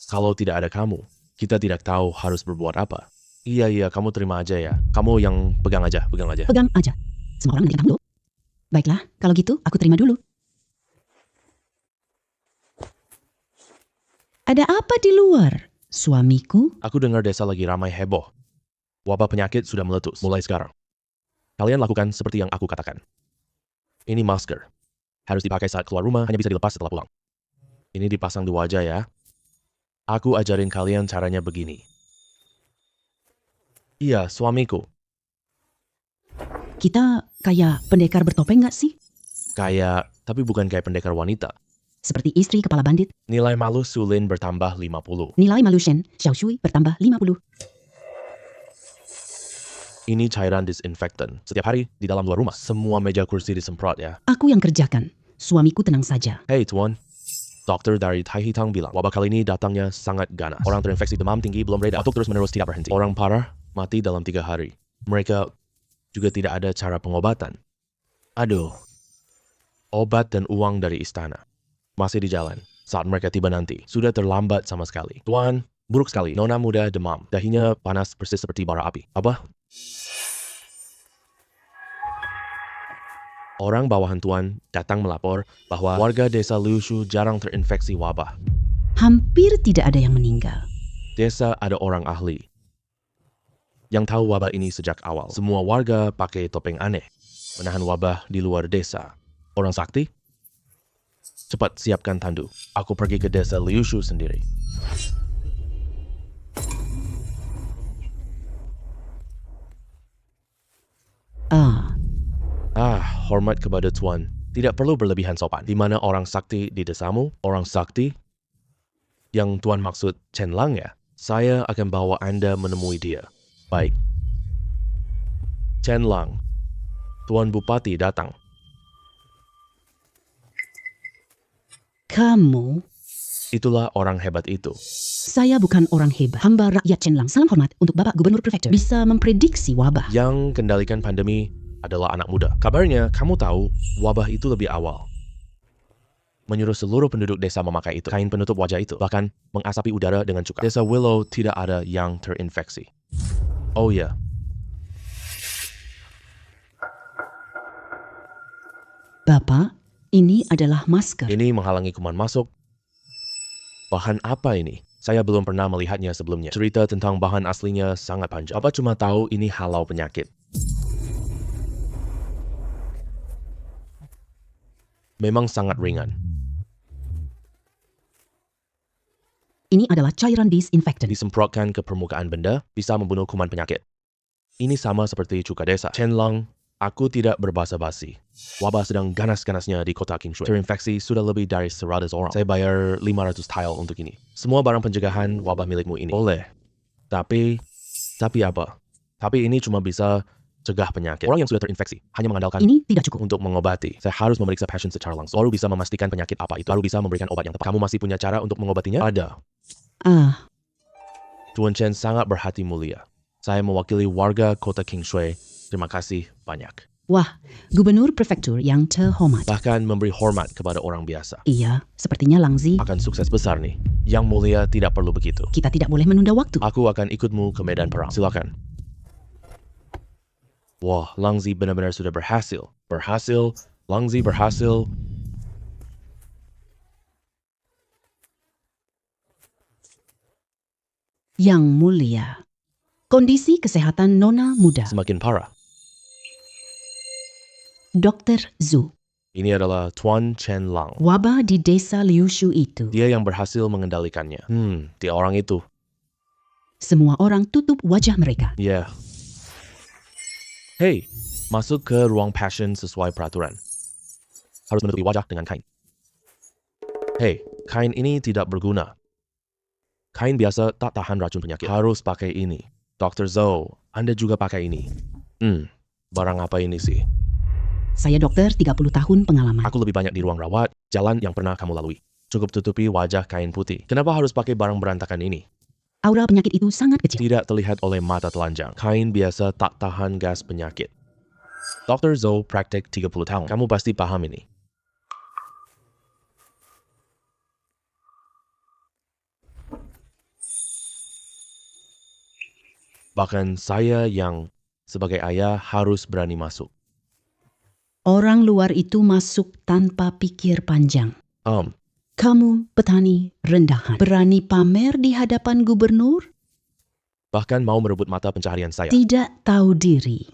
Kalau tidak ada kamu, kita tidak tahu harus berbuat apa. Iya, kamu terima aja ya. Kamu yang pegang aja. Pegang aja. Semua orang menaikkan dulu. Baiklah, kalau gitu aku terima dulu. Ada apa di luar? Suamiku? Aku dengar desa lagi ramai heboh. Wabah penyakit sudah meletus mulai sekarang. Kalian lakukan seperti yang aku katakan. Ini masker. Harus dipakai saat keluar rumah, hanya bisa dilepas setelah pulang. Ini dipasang di wajah ya. Aku ajarin kalian caranya begini. Iya, suamiku. Kita kayak pendekar bertopeng nggak sih? Kayak, tapi bukan kayak pendekar wanita. Seperti istri kepala bandit. Nilai malu Sulin bertambah 50. Nilai malu Shen, Xiaoshui bertambah 50. Ini cairan disinfektan. Setiap hari di dalam luar rumah. Semua meja kursi disemprot ya. Aku yang kerjakan. Suamiku tenang saja. Hei tuan. Dokter dari Tai Hitang bilang, wabah kali ini datangnya sangat ganas. Orang terinfeksi demam tinggi belum reda. Batuk terus-menerus tidak berhenti. Orang parah mati dalam 3 hari. Mereka juga tidak ada cara pengobatan. Aduh. Obat dan uang dari istana masih di jalan. Saat mereka tiba nanti, sudah terlambat sama sekali. Tuan, buruk sekali. Nona muda demam. Dahinya panas persis seperti bara api. Apa? Orang bawahan Tuan datang melapor bahwa warga desa Liushu jarang terinfeksi wabah. Hampir tidak ada yang meninggal. Desa ada orang ahli yang tahu wabah ini sejak awal. Semua warga pakai topeng aneh, menahan wabah di luar desa. Orang sakti? Cepat siapkan tandu. Aku pergi ke desa Liushu sendiri. Hormat kepada Tuan. Tidak perlu berlebihan sopan. Di mana orang sakti di desamu? Orang sakti? Yang Tuan maksud Chen Lang ya? Saya akan bawa Anda menemui dia. Baik. Chen Lang. Tuan Bupati datang. Kamu? Itulah orang hebat itu. Saya bukan orang hebat. Hamba rakyat Chen Lang. Salam hormat untuk Bapak Gubernur Prefektur. Bisa memprediksi wabah. Yang kendalikan pandemi adalah anak muda. Kabarnya, kamu tahu, wabah itu lebih awal. Menyuruh seluruh penduduk desa memakai itu. Kain penutup wajah itu. Bahkan mengasapi udara dengan cuka. Desa Willow tidak ada yang terinfeksi. Oh ya. Bapak, ini adalah masker. Ini menghalangi kuman masuk. Bahan apa ini? Saya belum pernah melihatnya sebelumnya. Cerita tentang bahan aslinya sangat panjang. Bapak cuma tahu ini halau penyakit. Memang sangat ringan. Ini adalah cairan disinfektan. Disemprotkan ke permukaan benda, bisa membunuh kuman penyakit. Ini sama seperti cuka desa. Chen Lang, aku tidak berbasa-basi. Wabah sedang ganas-ganasnya di kota Qingshui. Terinfeksi sudah lebih dari 100 orang. Saya bayar 500 tile untuk ini. Semua barang pencegahan wabah milikmu ini. Boleh. Tapi apa? Tapi ini cuma bisa cegah penyakit. Orang yang sudah terinfeksi hanya mengandalkan Ini tidak cukup. untuk mengobati. Saya harus memeriksa pasien secara langsung. Baru bisa memastikan penyakit apa itu. Baru bisa memberikan obat yang tepat. Kamu masih punya cara untuk mengobatinya? Ada. Tuan Chen sangat berhati mulia. Saya mewakili warga kota Kingshui. Terima kasih banyak. Wah, gubernur prefektur yang terhormat. Bahkan memberi hormat kepada orang biasa. Iya, sepertinya Langzi. Akan sukses besar nih. Yang mulia tidak perlu begitu. Kita tidak boleh menunda waktu. Aku akan ikutmu ke medan perang. Silakan. Wah, Langzi benar-benar sudah berhasil. Langzi berhasil. Yang mulia. Kondisi kesehatan Nona muda. Semakin parah. Dr. Zhu. Ini adalah Tuan Chen Lang. Wabah di desa Liushu itu. Dia yang berhasil mengendalikannya. Dia orang itu. Semua orang tutup wajah mereka. Ya. Hey, masuk ke ruang passion sesuai peraturan. Harus menutupi wajah dengan kain. Hey, kain ini tidak berguna. Kain biasa tak tahan racun penyakit. Harus pakai ini. Dr. Zhou, Anda juga pakai ini. Barang apa ini sih? Saya dokter 30 tahun pengalaman. Aku lebih banyak di ruang rawat, jalan yang pernah kamu lalui. Cukup tutupi wajah kain putih. Kenapa harus pakai barang berantakan ini? Aura penyakit itu sangat kecil. Tidak terlihat oleh mata telanjang. Kain biasa tak tahan gas penyakit. Dr. Zhou praktek 30 tahun. Kamu pasti paham ini. Bahkan saya yang sebagai ayah harus berani masuk. Orang luar itu masuk tanpa pikir panjang. Kamu petani rendahan. Berani pamer di hadapan gubernur? Bahkan mau merebut mata pencaharian saya. Tidak tahu diri.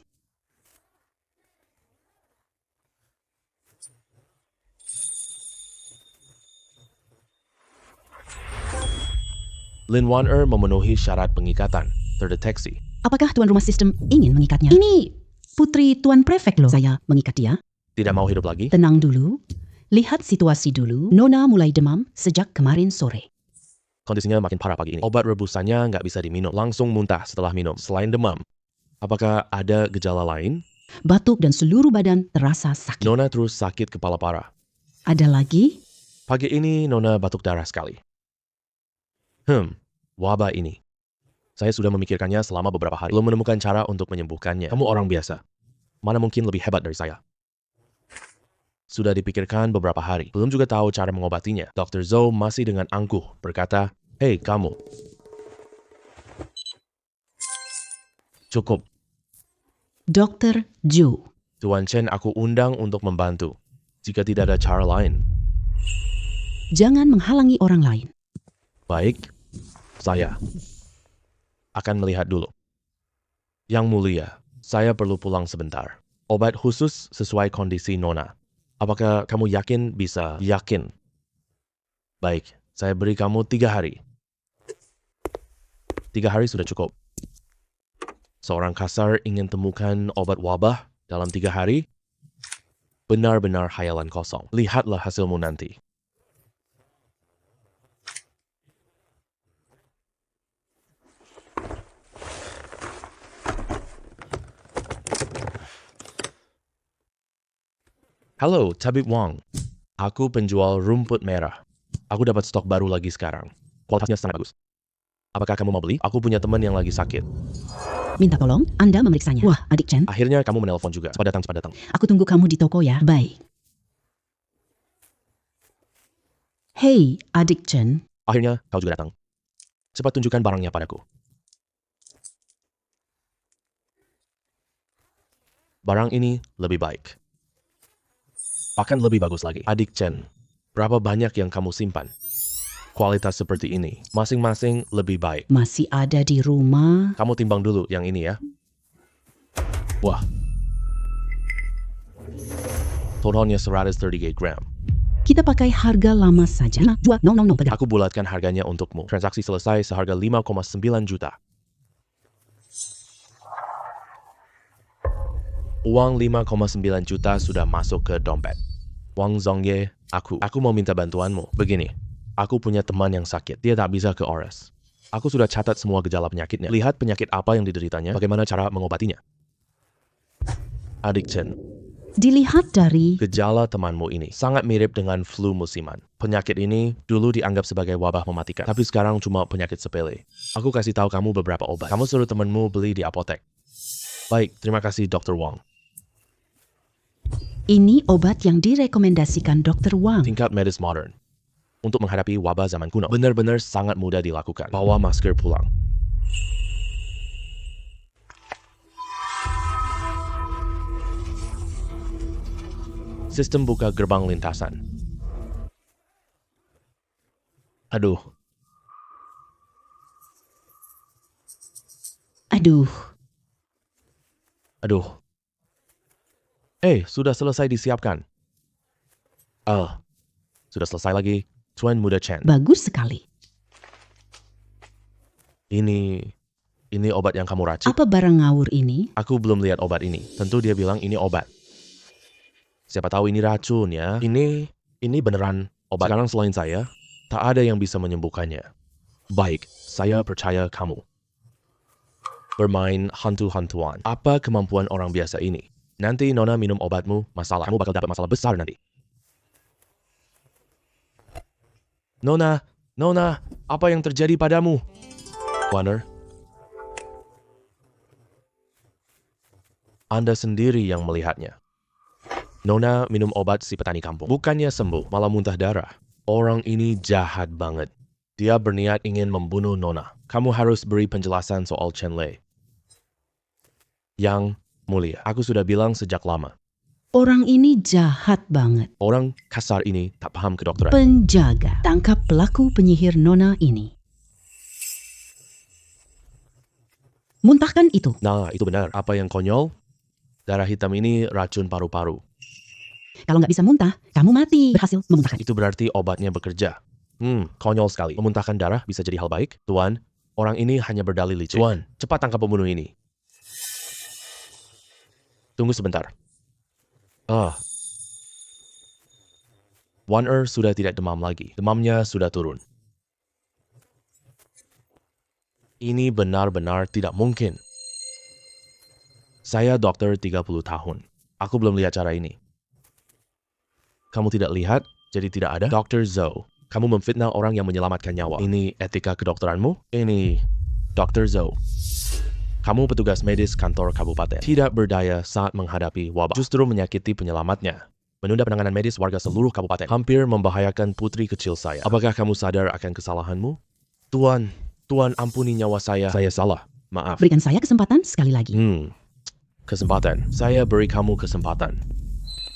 Lin Wan memenuhi syarat pengikatan. Terdeteksi. Apakah tuan rumah sistem ingin mengikatnya? Ini putri tuan prefek loh. Saya mengikat dia. Tidak mau hidup lagi? Tenang dulu. Lihat situasi dulu. Nona mulai demam sejak kemarin sore. Kondisinya makin parah pagi ini. Obat rebusannya nggak bisa diminum. Langsung muntah setelah minum. Selain demam, apakah ada gejala lain? Batuk dan seluruh badan terasa sakit. Nona terus sakit kepala parah. Ada lagi? Pagi ini Nona batuk darah sekali. Wabah ini. Saya sudah memikirkannya selama beberapa hari. Belum menemukan cara untuk menyembuhkannya. Kamu orang biasa. Mana mungkin lebih hebat dari saya? Sudah dipikirkan beberapa hari. Belum juga tahu cara mengobatinya. Dr. Zhou masih dengan angkuh berkata, "Hei kamu. Cukup. Dr. Zhu. Tuan Chen aku undang untuk membantu. Jika tidak ada cara lain." Jangan menghalangi orang lain. Baik, saya akan melihat dulu. Yang mulia, saya perlu pulang sebentar. Obat khusus sesuai kondisi Nona. Apakah kamu yakin bisa? Yakin. Baik, saya beri kamu 3 hari. 3 hari sudah cukup. Seorang kasar ingin temukan obat wabah dalam 3 hari? Benar-benar khayalan kosong. Lihatlah hasilmu nanti. Halo, Tabib Wang. Aku penjual rumput merah. Aku dapat stok baru lagi sekarang. Kualitasnya sangat bagus. Apakah kamu mau beli? Aku punya teman yang lagi sakit. Minta tolong, Anda memeriksanya. Wah, adik Chen. Akhirnya kamu menelpon juga. Cepat datang. Aku tunggu kamu di toko ya. Baik. Hei, adik Chen. Akhirnya kau juga datang. Cepat tunjukkan barangnya padaku. Barang ini lebih baik. Bahkan lebih bagus lagi. Adik Chen, berapa banyak yang kamu simpan? Kualitas seperti ini, masing-masing lebih baik. Masih ada di rumah. Kamu timbang dulu yang ini ya. Wah. Totalnya 138 gram. Kita pakai harga lama saja. Nah, jual. No, pegang. Aku bulatkan harganya untukmu. Transaksi selesai seharga 5,9 juta. Uang 5,9 juta sudah masuk ke dompet. Wang Zhongye, aku mau minta bantuanmu. Begini, aku punya teman yang sakit. Dia tak bisa ke ORS. Aku sudah catat semua gejala penyakitnya. Lihat penyakit apa yang dideritanya, bagaimana cara mengobatinya. Adik Chen, Dilihat dari Gejala temanmu ini sangat mirip dengan flu musiman. Penyakit ini dulu dianggap sebagai wabah mematikan, tapi sekarang cuma penyakit sepele. Aku kasih tahu kamu beberapa obat. Kamu suruh temanmu beli di apotek. Baik, terima kasih Dr. Wong. ini obat yang direkomendasikan Dr. Wang. Tingkat medis modern. Untuk menghadapi wabah zaman kuno, benar-benar sangat mudah dilakukan. Bawa masker pulang. Sistem buka gerbang lintasan. Aduh, Aduh, aduh. Sudah selesai disiapkan. Sudah selesai lagi. Tuan Muda Chen. bagus sekali. Ini obat yang kamu racik? Apa barang ngawur ini? Aku belum lihat obat ini. Tentu dia bilang ini obat. Siapa tahu ini racun ya. Ini beneran obat. Sekarang selain saya, tak ada yang bisa menyembuhkannya. Baik, saya percaya kamu. Bermain hantu-hantuan. Apa kemampuan orang biasa ini? Nanti Nona minum obatmu, kamu bakal dapat masalah besar nanti. Nona, apa yang terjadi padamu? Warner, Anda sendiri yang melihatnya. Nona minum obat si petani kampung. Bukannya sembuh, malah muntah darah. Orang ini jahat banget. Dia berniat ingin membunuh Nona. Kamu harus beri penjelasan soal Chen Lei. Yang mulia, aku sudah bilang sejak lama. Orang ini jahat banget. Orang kasar ini tak paham kedokteran. Penjaga, tangkap pelaku penyihir Nona ini. Muntahkan itu. Nah, itu benar. Apa yang konyol? Darah hitam ini racun paru-paru. Kalau nggak bisa muntah, kamu mati. Berhasil memuntahkan. Itu berarti obatnya bekerja. Konyol sekali. Memuntahkan darah bisa jadi hal baik. Tuan, orang ini hanya berdalih licik. Tuan, cepat tangkap pembunuh ini. Tunggu sebentar. Wan sudah tidak demam lagi. Demamnya sudah turun. Ini benar-benar tidak mungkin. Saya dokter 30 tahun. Aku belum lihat cara ini. Kamu tidak lihat, jadi tidak ada? Dr. Zhou, kamu memfitnah orang yang menyelamatkan nyawa. Ini etika kedokteranmu? Ini Dr. Zhou. Kamu petugas medis kantor kabupaten. Tidak berdaya saat menghadapi wabah. Justru menyakiti penyelamatnya. Menunda penanganan medis warga seluruh kabupaten. Hampir membahayakan putri kecil saya. Apakah kamu sadar akan kesalahanmu? Tuan ampuni nyawa saya. Saya salah. Maaf. Berikan saya kesempatan sekali lagi. Kesempatan. Saya beri kamu kesempatan.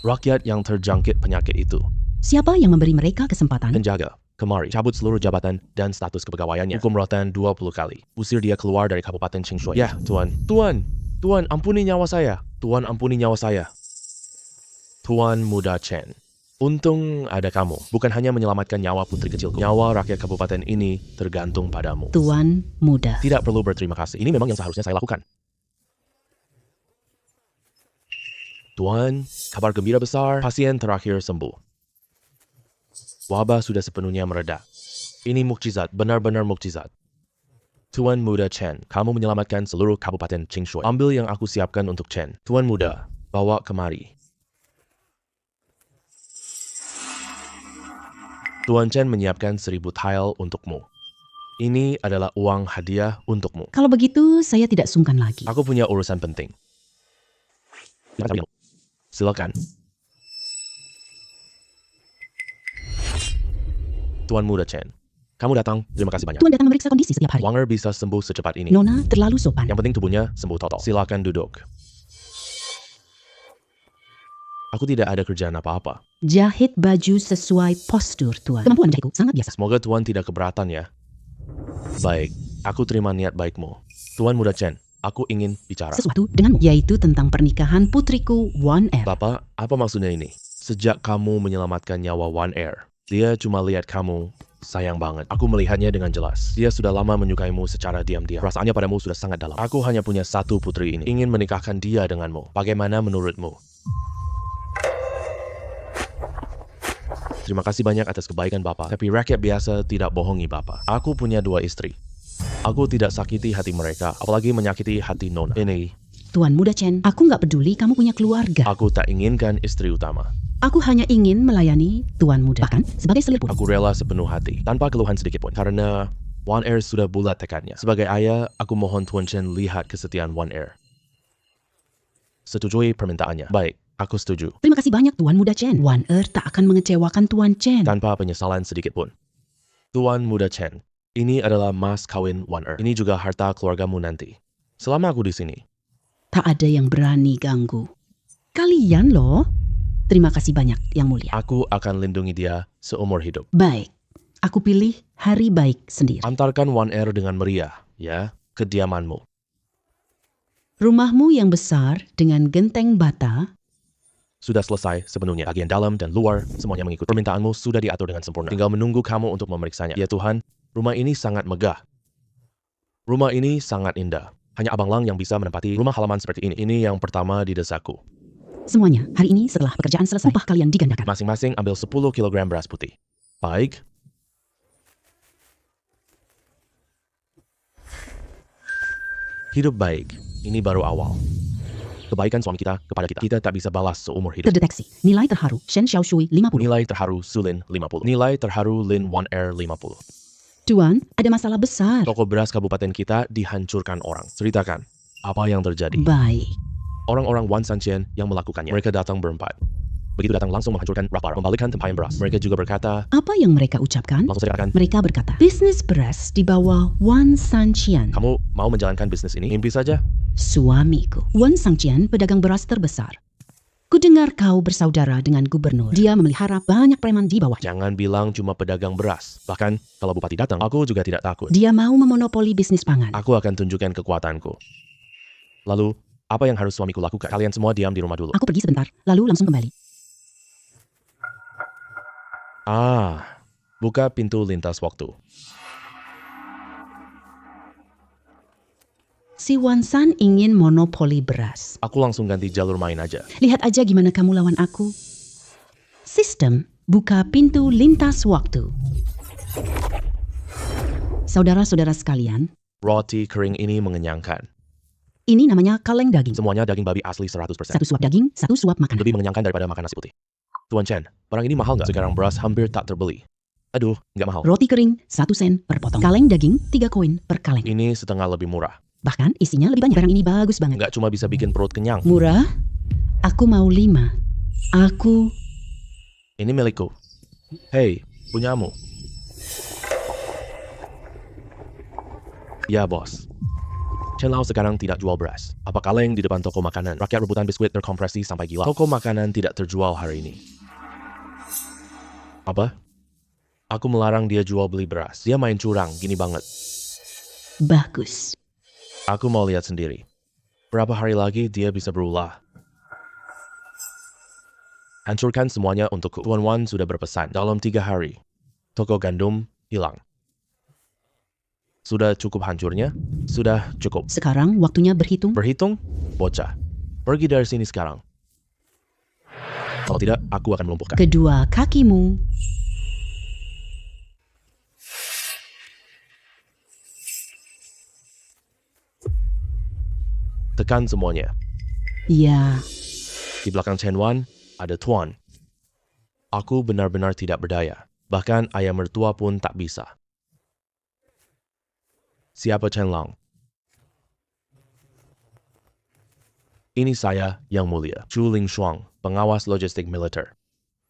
Rakyat yang terjangkit penyakit itu. Siapa yang memberi mereka kesempatan? Penjaga, kemari, cabut seluruh jabatan dan status kepegawaiannya. Hukum rotan 20 kali. Usir dia keluar dari Kabupaten Qingshui. Ya, Tuan, ampuni nyawa saya. Tuan, ampuni nyawa saya. Tuan Muda Chen. Untung ada kamu. Bukan hanya menyelamatkan nyawa putri kecilku. Nyawa rakyat kabupaten ini tergantung padamu. Tuan Muda. Tidak perlu berterima kasih. Ini memang yang seharusnya saya lakukan. Tuan, kabar gembira besar. Pasien terakhir sembuh. Wabah sudah sepenuhnya mereda. Ini mukjizat, benar-benar mukjizat. Tuan Muda Chen, kamu menyelamatkan seluruh Kabupaten Qingshui. Ambil yang aku siapkan untuk Chen. Tuan Muda, bawa kemari. Tuan Chen menyiapkan 1000 tile untukmu. Ini adalah uang hadiah untukmu. Kalau begitu, saya tidak sungkan lagi. Aku punya urusan penting. Silakan. Tuan Muda Chen, kamu datang. Terima kasih banyak. Tuan datang memeriksa kondisi setiap hari. Wanger bisa sembuh secepat ini. Nona terlalu sopan. Yang penting tubuhnya sembuh total. Silakan duduk. Aku tidak ada kerjaan apa-apa. Jahit baju sesuai postur, Tuan. Kemampuan jahitku sangat biasa. Semoga Tuan tidak keberatan ya. Baik, aku terima niat baikmu. Tuan Muda Chen, aku ingin bicara. Sesuatu denganmu, yaitu tentang pernikahan putriku Wan Er. Bapak, apa maksudnya ini? Sejak kamu menyelamatkan nyawa Wan Er, dia cuma lihat kamu sayang banget. Aku melihatnya dengan jelas. Dia sudah lama menyukaimu secara diam-diam. Perasaannya padamu sudah sangat dalam. Aku hanya punya satu putri ini. Ingin menikahkan dia denganmu. Bagaimana menurutmu? Terima kasih banyak atas kebaikan Bapak. Tapi rakyat biasa tidak bohongi Bapak. Aku punya 2 istri. Aku tidak sakiti hati mereka, apalagi menyakiti hati Nona. Ini Tuan Muda Chen, aku nggak peduli kamu punya keluarga. Aku tak inginkan istri utama. Aku hanya ingin melayani Tuan Muda. Bahkan sebagai selir pun. Aku rela sepenuh hati, tanpa keluhan sedikit pun. Karena One Air sudah bulat tekadnya. Sebagai ayah, aku mohon Tuan Chen lihat kesetiaan One Air. Setujui permintaannya. Baik, aku setuju. Terima kasih banyak Tuan Muda Chen. One Air tak akan mengecewakan Tuan Chen. Tanpa penyesalan sedikit pun. Tuan Muda Chen, ini adalah mas kawin One Earth. Ini juga harta keluargamu nanti. Selama aku di sini. Tak ada yang berani ganggu. Kalian loh. Terima kasih banyak Yang Mulia. Aku akan lindungi dia seumur hidup. Baik, aku pilih hari baik sendiri. Antarkan One Air dengan meriah, ya, ke kediamanmu. Rumahmu yang besar dengan genteng bata. Sudah selesai sepenuhnya. Bagian dalam dan luar, semuanya mengikut. Permintaanmu sudah diatur dengan sempurna. Tinggal menunggu kamu untuk memeriksanya. Ya Tuhan, rumah ini sangat megah. Rumah ini sangat indah. Hanya Abang Lang yang bisa menempati rumah halaman seperti ini. Ini yang pertama di desaku. Semuanya, hari ini setelah pekerjaan selesai, upah kalian digandakan. Masing-masing ambil 10 kg beras putih. Baik. Hidup baik, ini baru awal. Kebaikan suami kita kepada kita. Kita tak bisa balas seumur hidup. Terdeteksi. Nilai terharu Shen Xiaoshui 50. Nilai terharu Sulin 50. Nilai terharu Lin One Air 50. Tuan, ada masalah besar. Toko beras kabupaten kita dihancurkan orang. Ceritakan, apa yang terjadi? Baik. Orang-orang Wan Sanqian yang melakukannya. Mereka datang berempat. Begitu datang langsung menghancurkan rak bar, membalikkan tempayan beras. Mereka juga berkata, Apa yang mereka ucapkan? langsung saya katakan, Mereka berkata, bisnis beras di bawah Wan Sanqian. kamu mau menjalankan bisnis ini? Mimpi saja. Suamiku, Wan Sanqian pedagang beras terbesar. Kudengar kau bersaudara dengan gubernur. Dia memelihara banyak preman di bawahnya. Jangan bilang cuma pedagang beras. Bahkan, kalau bupati datang, aku juga tidak takut. Dia mau memonopoli bisnis pangan. Aku akan tunjukkan kekuatanku. Lalu, apa yang harus suamiku lakukan? Kalian semua diam di rumah dulu. Aku pergi sebentar, lalu langsung kembali. Buka pintu lintas waktu. Si Wan San ingin monopoli beras. Aku langsung ganti jalur main aja. Lihat aja gimana kamu lawan aku. Sistem buka pintu lintas waktu. Saudara-saudara sekalian, Roti kering ini mengenyangkan. ini namanya kaleng daging. Semuanya daging babi asli 100%. Satu suap daging, satu suap makanan. Lebih mengenyangkan daripada makan nasi putih. Tuan Chen, barang ini mahal nggak? Sekarang beras hampir tak terbeli. Aduh, nggak mahal. Roti kering, 1 sen per potong. Kaleng daging, 3 koin per kaleng. Ini setengah lebih murah. Bahkan isinya lebih banyak. Barang ini bagus banget. Nggak cuma bisa bikin perut kenyang. Murah? Aku mau 5. Aku... Ini milikku. Hei, punyamu. Ya, bos. Chen Lao sekarang tidak jual beras. Apa kaleng di depan toko makanan. Rakyat rebutan biskuit terkompresi sampai gila. Toko makanan tidak terjual hari ini. Apa? Aku melarang dia jual beli beras. Dia main curang, gini banget. Bagus. Aku mau lihat sendiri. Berapa hari lagi dia bisa berulah? Hancurkan semuanya untukku. Tuan Wan sudah berpesan. Dalam 3 hari, toko gandum hilang. Sudah cukup hancurnya? Sudah cukup. Sekarang waktunya berhitung. Berhitung? Bocah. Pergi dari sini sekarang. Kalau tidak, aku akan melumpuhkan. Kedua kakimu. Tekan semuanya. Ya, Di belakang Chen Wan, ada Tuan. Aku benar-benar tidak berdaya. Bahkan ayah mertua pun tak bisa. Siapa Chen Lang? Ini saya yang mulia, Chu Ling Shuang, pengawas logistik militer.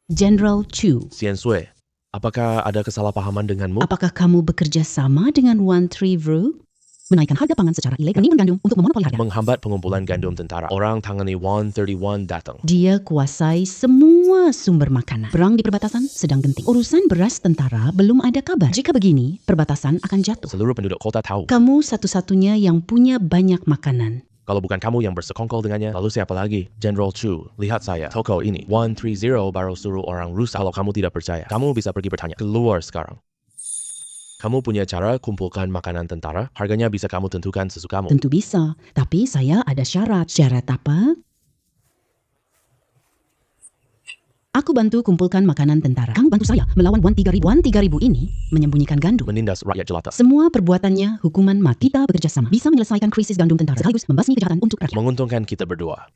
General Chu. Xian Sui, apakah ada kesalahpahaman denganmu? Apakah kamu bekerja sama dengan Wan Trivru? Menaikkan harga pangan secara ilegal. Ini menggandum untuk memonopoli harga. Menghambat pengumpulan gandum tentara. Orang tangani 131 datang. Dia kuasai semua sumber makanan. Perang di perbatasan sedang genting. Urusan beras tentara belum ada kabar. Jika begini, perbatasan akan jatuh. Seluruh penduduk kota tahu. Kamu satu-satunya yang punya banyak makanan. Kalau bukan kamu yang bersekongkol dengannya, lalu siapa lagi? General Chu, lihat saya. Toko ini, 130 baru suruh orang rusak. Kalau kamu tidak percaya, kamu bisa pergi bertanya. Keluar sekarang. Kamu punya cara kumpulkan makanan tentara? Harganya bisa kamu tentukan sesukamu. Tentu bisa, tapi saya ada syarat. Syarat apa? Aku bantu kumpulkan makanan tentara. Kamu bantu saya melawan Wan 3000. Wan 3000 ini menyembunyikan gandum. Menindas rakyat jelata. Semua perbuatannya hukuman mati. Kita bekerja sama. Bisa menyelesaikan krisis gandum tentara sekaligus membasmi kejahatan untuk rakyat. Menguntungkan kita berdua.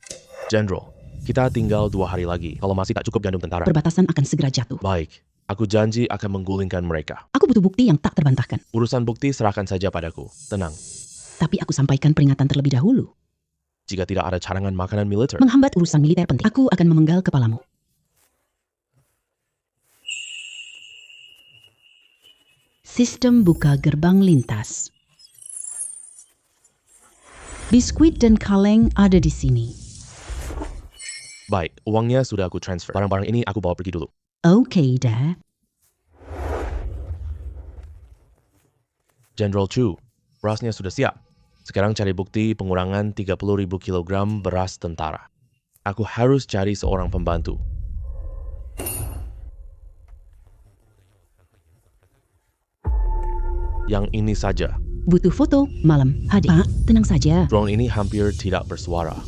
General, kita tinggal 2 hari lagi. Kalau masih tak cukup gandum tentara. Perbatasan akan segera jatuh. Baik, aku janji akan menggulingkan mereka. Aku butuh bukti yang tak terbantahkan. Urusan bukti serahkan saja padaku. Tenang. Tapi aku sampaikan peringatan terlebih dahulu. Jika tidak ada cadangan makanan militer. Menghambat urusan militer penting. Aku akan memenggal kepalamu. Sistem buka gerbang lintas. Biskuit dan kaleng ada di sini. Baik, uangnya sudah aku transfer. Barang-barang ini aku bawa pergi dulu. Oke, Dad. General Chu, berasnya sudah siap. Sekarang cari bukti pengurangan 30.000 kilogram beras tentara. Aku harus cari seorang pembantu. Yang ini saja. Butuh foto malam. Hadir. Pak, tenang saja. Drone ini hampir tidak bersuara.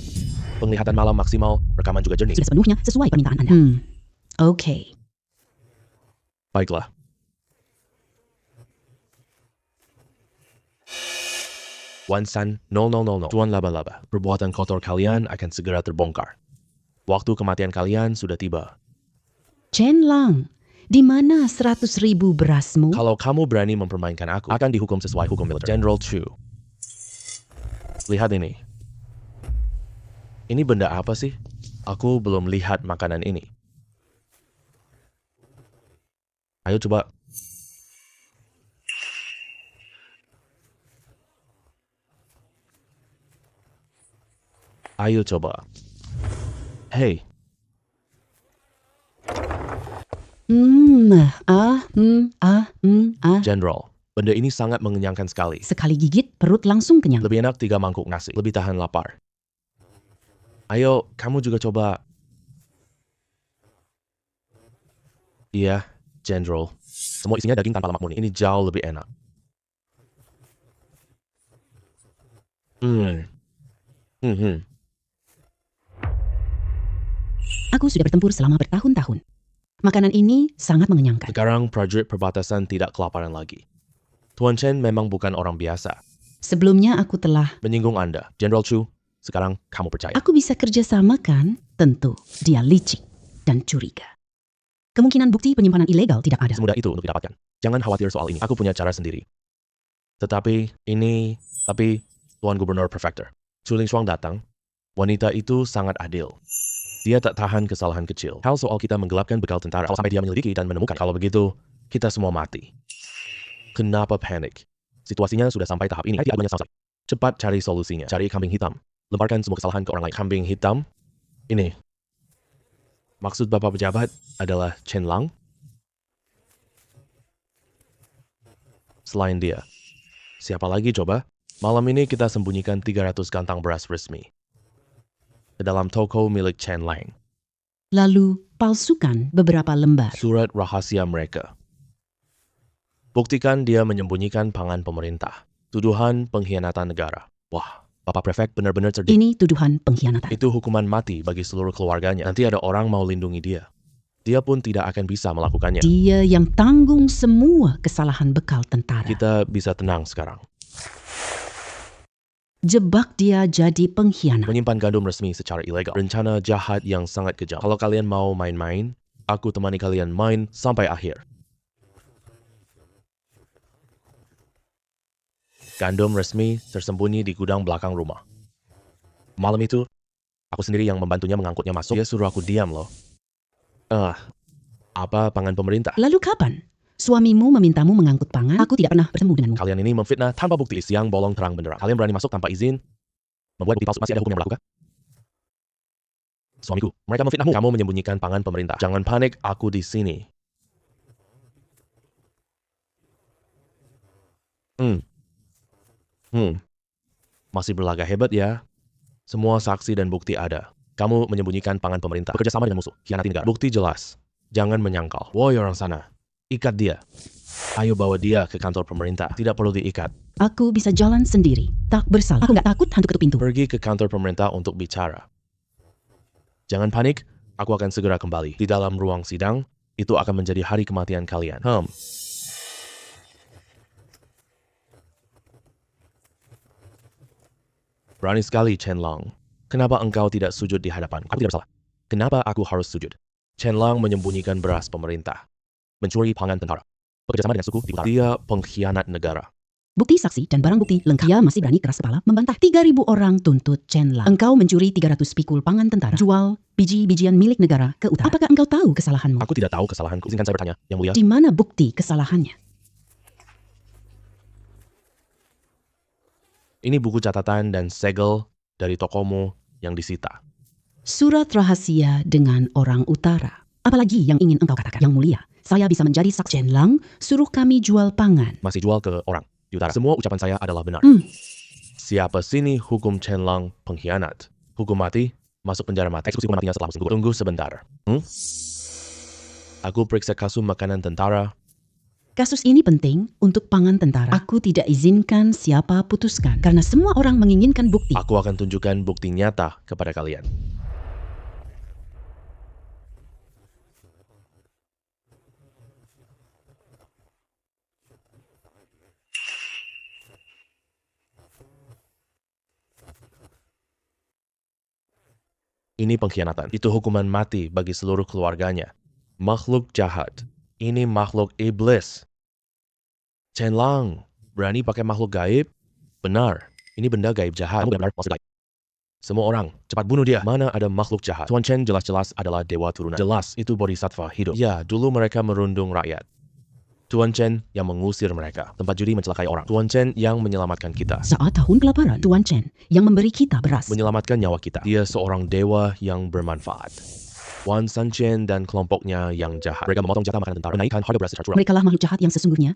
Penglihatan malam maksimal, rekaman juga jernih. Sudah sepenuhnya sesuai permintaan Anda. Oke. Baiklah. Wansan 0000. Tuan laba-laba. Perbuatan kotor kalian akan segera terbongkar. Waktu kematian kalian sudah tiba. Chen Lang, di mana 100.000 berasmu? Kalau kamu berani mempermainkan aku, akan dihukum sesuai hukum militer. General Chu. Lihat ini. Ini benda apa sih? Aku belum lihat makanan ini. Ayo coba. Ayo coba. Hey, General, benda ini sangat mengenyangkan sekali. Sekali gigit, perut langsung kenyang. Lebih enak 3 mangkuk nasi, lebih tahan lapar. Ayo, kamu juga coba. Iya, General. Semua isinya daging tanpa lemak murni. Ini jauh lebih enak. Aku sudah bertempur selama bertahun-tahun. Makanan ini sangat mengenyangkan. Sekarang prajurit perbatasan tidak kelaparan lagi. Tuan Chen memang bukan orang biasa. Sebelumnya aku telah... Menyinggung Anda, General Chu. Sekarang kamu percaya. Aku bisa kerjasama kan? Tentu. Dia licik dan curiga. Kemungkinan bukti penyimpanan ilegal tidak ada. Semudah itu untuk didapatkan. Jangan khawatir soal ini. Aku punya cara sendiri. Tapi Tuan Gubernur Prefektur, Chu Lingshuang datang. Wanita itu sangat adil. Dia tak tahan kesalahan kecil. Hal soal kita menggelapkan bekal tentara. Kalau sampai dia menyelidiki dan menemukan. Kalau begitu, kita semua mati. Kenapa panik? Situasinya sudah sampai tahap ini. Cepat cari solusinya. Cari kambing hitam. Lemparkan semua kesalahan ke orang lain. Kambing hitam? Ini. Maksud Bapak pejabat adalah Chen Lang? Selain dia. Siapa lagi coba? Malam ini kita sembunyikan 300 kantang beras resmi ke dalam toko milik Chen Lang. Lalu palsukan beberapa lembar. Surat rahasia mereka. Buktikan dia menyembunyikan pangan pemerintah. Tuduhan pengkhianatan negara. Wah, Bapak Prefek benar-benar cerdik. Ini tuduhan pengkhianatan. Itu hukuman mati bagi seluruh keluarganya. Nanti ada orang mau lindungi dia. Dia pun tidak akan bisa melakukannya. Dia yang tanggung semua kesalahan bekal tentara. Kita bisa tenang sekarang. Jebak dia jadi pengkhianat. Menyimpan gandum resmi secara ilegal. Rencana jahat yang sangat kejam. Kalau kalian mau main-main, aku temani kalian main sampai akhir. Gandum resmi tersembunyi di gudang belakang rumah. Malam itu, aku sendiri yang membantunya mengangkutnya masuk. Dia suruh aku diam loh. Apa pangan pemerintah? Lalu kapan? Suamimu memintamu mengangkut pangan? Aku tidak pernah bertemu denganmu. Kalian ini memfitnah tanpa bukti. Siang bolong terang benderang. Kalian berani masuk tanpa izin? Membuat bukti palsu. Masih ada hukum yang melakukan? Suamiku, mereka memfitnahmu. Kamu menyembunyikan pangan pemerintah. Jangan panik, aku di sini. Masih berlagak hebat ya. Semua saksi dan bukti ada. Kamu menyembunyikan pangan pemerintah. Bekerja sama dengan musuh. Khianati negara. Bukti jelas. Jangan menyangkal. Woi orang sana. Ikat dia. Ayo bawa dia ke kantor pemerintah. Tidak perlu diikat. Aku bisa jalan sendiri. Tak bersalah. Aku nggak takut hantu ketuk pintu. Pergi ke kantor pemerintah untuk bicara. Jangan panik. Aku akan segera kembali. Di dalam ruang sidang, itu akan menjadi hari kematian kalian. Berani sekali, Chen-Lang. Kenapa engkau tidak sujud di hadapan? Aku tidak bersalah. Kenapa aku harus sujud? Chen-Lang menyembunyikan beras pemerintah. Mencuri pangan tentara. Bekerjasama dengan suku di utara. Dia pengkhianat negara. Bukti saksi dan barang bukti lengkap. Dia masih berani keras kepala membantah. 3.000 orang tuntut Chen Lang. Engkau mencuri 300 pikul pangan tentara. Jual biji-bijian milik negara ke utara. Apakah engkau tahu kesalahanmu? Aku tidak tahu kesalahanku. Izinkan saya bertanya, Yang Mulia. Di mana bukti kesalahannya? Ini buku catatan dan segel dari tokomu yang disita. Surat rahasia dengan orang utara. Apalagi yang ingin engkau katakan? Yang Mulia, saya bisa menjadi saksi. Chen Lang suruh kami jual pangan. Masih jual ke orang di utara. Semua ucapan saya adalah benar. Siapa sini hukum Chen-Lang pengkhianat? Hukum mati, masuk penjara mati. Eksekusi hukuman matinya setelah musim gugur. Tunggu sebentar. Aku periksa kasus makanan tentara. Kasus ini penting untuk pangan tentara. Aku tidak izinkan siapa putuskan. Karena semua orang menginginkan bukti. Aku akan tunjukkan bukti nyata kepada kalian. Ini pengkhianatan. Itu hukuman mati bagi seluruh keluarganya. Makhluk jahat. Ini makhluk iblis. Chen-Lang, berani pakai makhluk gaib? Benar, ini benda gaib jahat. Kamu benar-benar makhluk gaib. Semua orang, cepat bunuh dia. Mana ada makhluk jahat? Tuan Chen jelas-jelas adalah dewa turunan. Jelas, itu bodhisattva hidup. Ya, dulu mereka merundung rakyat. Tuan Chen yang mengusir mereka. Tempat judi mencelakai orang. Tuan Chen yang menyelamatkan kita. Saat tahun kelaparan, Tuan Chen yang memberi kita beras. Menyelamatkan nyawa kita. Dia seorang dewa yang bermanfaat. Wan Sanchen dan kelompoknya yang jahat. Mereka memotong jatah makanan tentara, menaikkan harga beras secara curang. Mereka lah makhluk jahat yang sesungguhnya.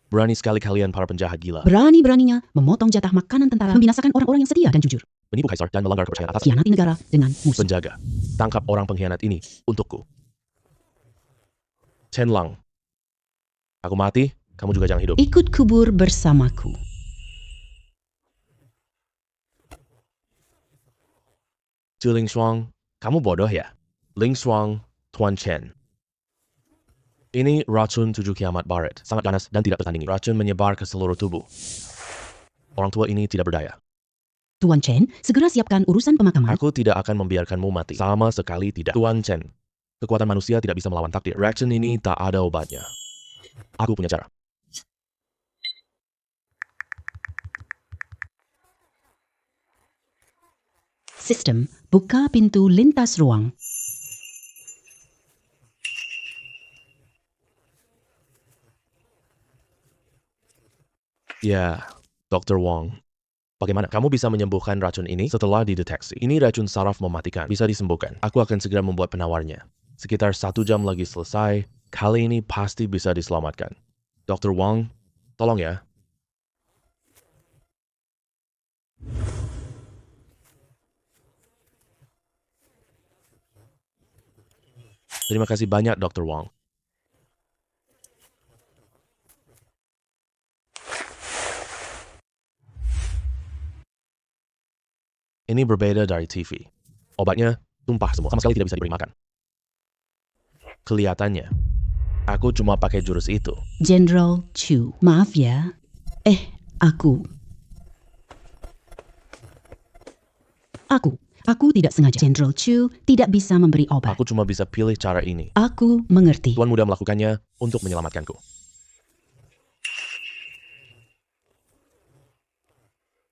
Berani sekali kalian para penjahat gila. Berani-beraninya memotong jatah makanan tentara, membinasakan orang-orang yang setia dan jujur. Menipu kaisar dan melanggar kepercayaan atas. Khianati negara dengan musuh. Penjaga, tangkap orang pengkhianat ini untukku. Chen-Lang, aku mati, kamu juga jangan hidup. Ikut kubur bersamaku. Ling Shuang, kamu bodoh ya? Ling Shuang, Tuan Chen. Ini racun 7 kiamat barat. Sangat ganas dan tidak tertandingi. Racun menyebar ke seluruh tubuh. Orang tua ini tidak berdaya. Tuan Chen, segera siapkan urusan pemakaman. Aku tidak akan membiarkanmu mati. Sama sekali tidak. Tuan Chen, kekuatan manusia tidak bisa melawan takdir. Racun ini tak ada obatnya. Aku punya cara. Sistem, buka pintu lintas ruang. Ya, Dr. Wong. Bagaimana? Kamu bisa menyembuhkan racun ini setelah dideteksi. Ini racun saraf mematikan. Bisa disembuhkan. Aku akan segera membuat penawarnya. Sekitar 1 jam lagi selesai. Kali ini pasti bisa diselamatkan. Dr. Wong, tolong ya. Terima kasih banyak, Dr. Wong. Ini berbeda dari TV. Obatnya tumpah semua, sama sekali tidak bisa diberi makan. Kelihatannya, aku cuma pakai jurus itu. General Chu, maaf ya. Aku tidak sengaja. General Chu tidak bisa memberi obat. Aku cuma bisa pilih cara ini. Aku mengerti. Tuan muda melakukannya untuk menyelamatkanku.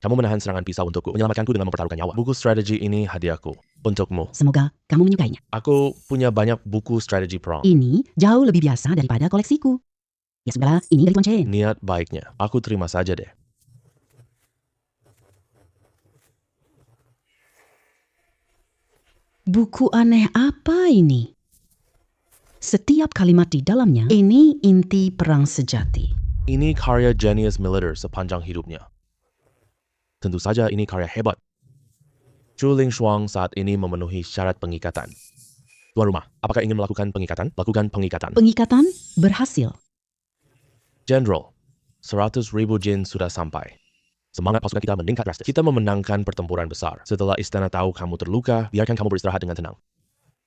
Kamu menahan serangan pisau untukku, menyelamatkanku dengan mempertaruhkan nyawa. Buku strategi ini hadiahku untukmu. Semoga kamu menyukainya. Aku punya banyak buku strategi perang. Ini jauh lebih biasa daripada koleksiku. Ya sudahlah, ini dari Tuan Chen. Niat baiknya, aku terima saja deh. Buku aneh apa ini? Setiap kalimat di dalamnya, ini inti perang sejati. Ini karya jenius militer sepanjang hidupnya. Tentu saja ini karya hebat. Ling Shuang saat ini memenuhi syarat pengikatan. Tuan rumah, apakah ingin melakukan pengikatan? Lakukan pengikatan. Pengikatan berhasil. General, 100.000 jin sudah sampai. Semangat pasukan kita meningkat drastis. Kita memenangkan pertempuran besar. Setelah istana tahu kamu terluka, biarkan kamu beristirahat dengan tenang.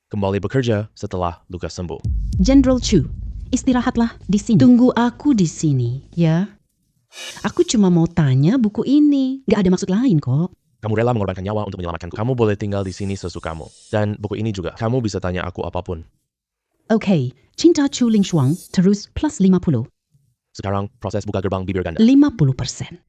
Kembali bekerja setelah luka sembuh. Jenderal Chu, istirahatlah di sini. Tunggu aku di sini, ya. Aku cuma mau tanya buku ini. Gak ada maksud lain kok. Kamu rela mengorbankan nyawa untuk menyelamatkanku. Kamu boleh tinggal di sini sesukamu. Dan buku ini juga. Kamu bisa tanya aku apapun. Oke, Cinta Chu Ling Shuang terus plus 50. Sekarang proses buka gerbang bibir ganda. 50%.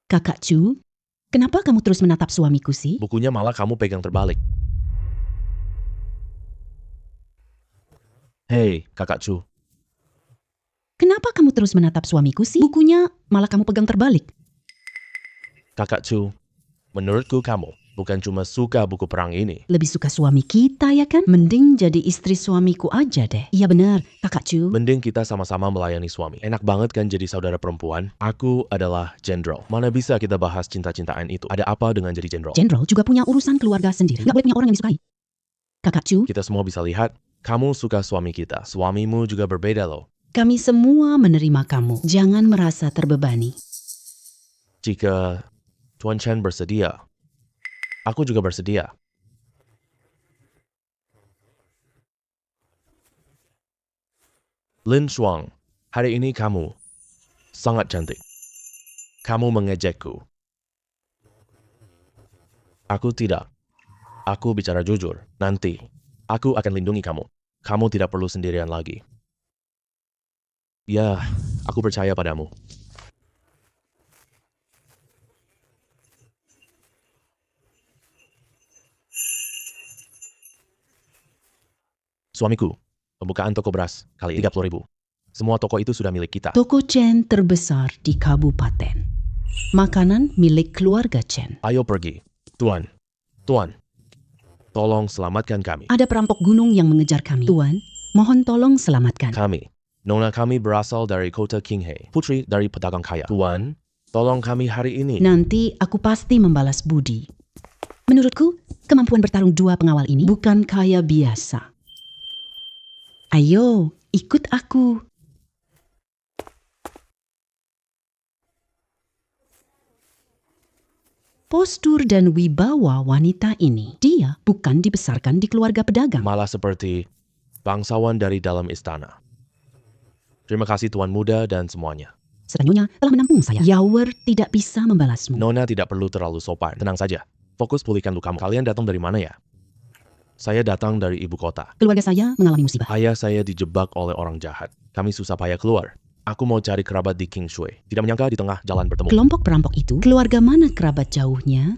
Kakak Chu, kenapa kamu terus menatap suamiku sih? Bukunya malah kamu pegang terbalik. Hei, Kakak Chu. Kenapa kamu terus menatap suamiku sih? Bukunya malah kamu pegang terbalik. Kakak Chu, menurutku kamu bukan cuma suka buku perang ini. Lebih suka suami kita ya kan? Mending jadi istri suamiku aja deh. Iya benar, Kakak Chu. Mending kita sama-sama melayani suami. Enak banget kan jadi saudara perempuan? Aku adalah jenderal. Mana bisa kita bahas cinta-cintaan itu? Ada apa dengan jadi jenderal? Jenderal juga punya urusan keluarga sendiri. Gak boleh punya orang yang disukai. Kakak Chu, Kita semua bisa lihat, kamu suka suami kita. Suamimu juga berbeda loh. kami semua menerima kamu. Jangan merasa terbebani. Jika Tuan Chen bersedia, aku juga bersedia. Lin Shuang, hari ini kamu sangat cantik. Kamu mengejekku. Aku tidak. Aku bicara jujur. Nanti, aku akan lindungi kamu. Kamu tidak perlu sendirian lagi. Ya, aku percaya padamu. Suamiku, pembukaan toko beras kali ini 30.000. Semua toko itu sudah milik kita. Toko Chen terbesar di kabupaten. Makanan milik keluarga Chen. Ayo pergi. Tuan, tolong selamatkan kami. Ada perampok gunung yang mengejar kami. Tuan, mohon tolong selamatkan. Kami, nona kami berasal dari kota Qinghai, putri dari pedagang kaya. Tuan, tolong kami hari ini. Nanti aku pasti membalas budi. Menurutku, kemampuan bertarung dua pengawal ini bukan kaya biasa. Ayo, ikut aku. Postur dan wibawa wanita ini, dia bukan dibesarkan di keluarga pedagang. Malah seperti bangsawan dari dalam istana. Terima kasih Tuan Muda dan semuanya. Seranyonya telah menampung saya. Yawer tidak bisa membalasmu. Nona tidak perlu terlalu sopan. Tenang saja. Fokus pulihkan lukamu. Kalian datang dari mana ya? Saya datang dari ibu kota. Keluarga saya mengalami musibah. Ayah saya dijebak oleh orang jahat. Kami susah payah keluar. Aku mau cari kerabat di Kingshui. Tidak menyangka di tengah jalan bertemu. Kelompok perampok itu, keluarga mana kerabat jauhnya?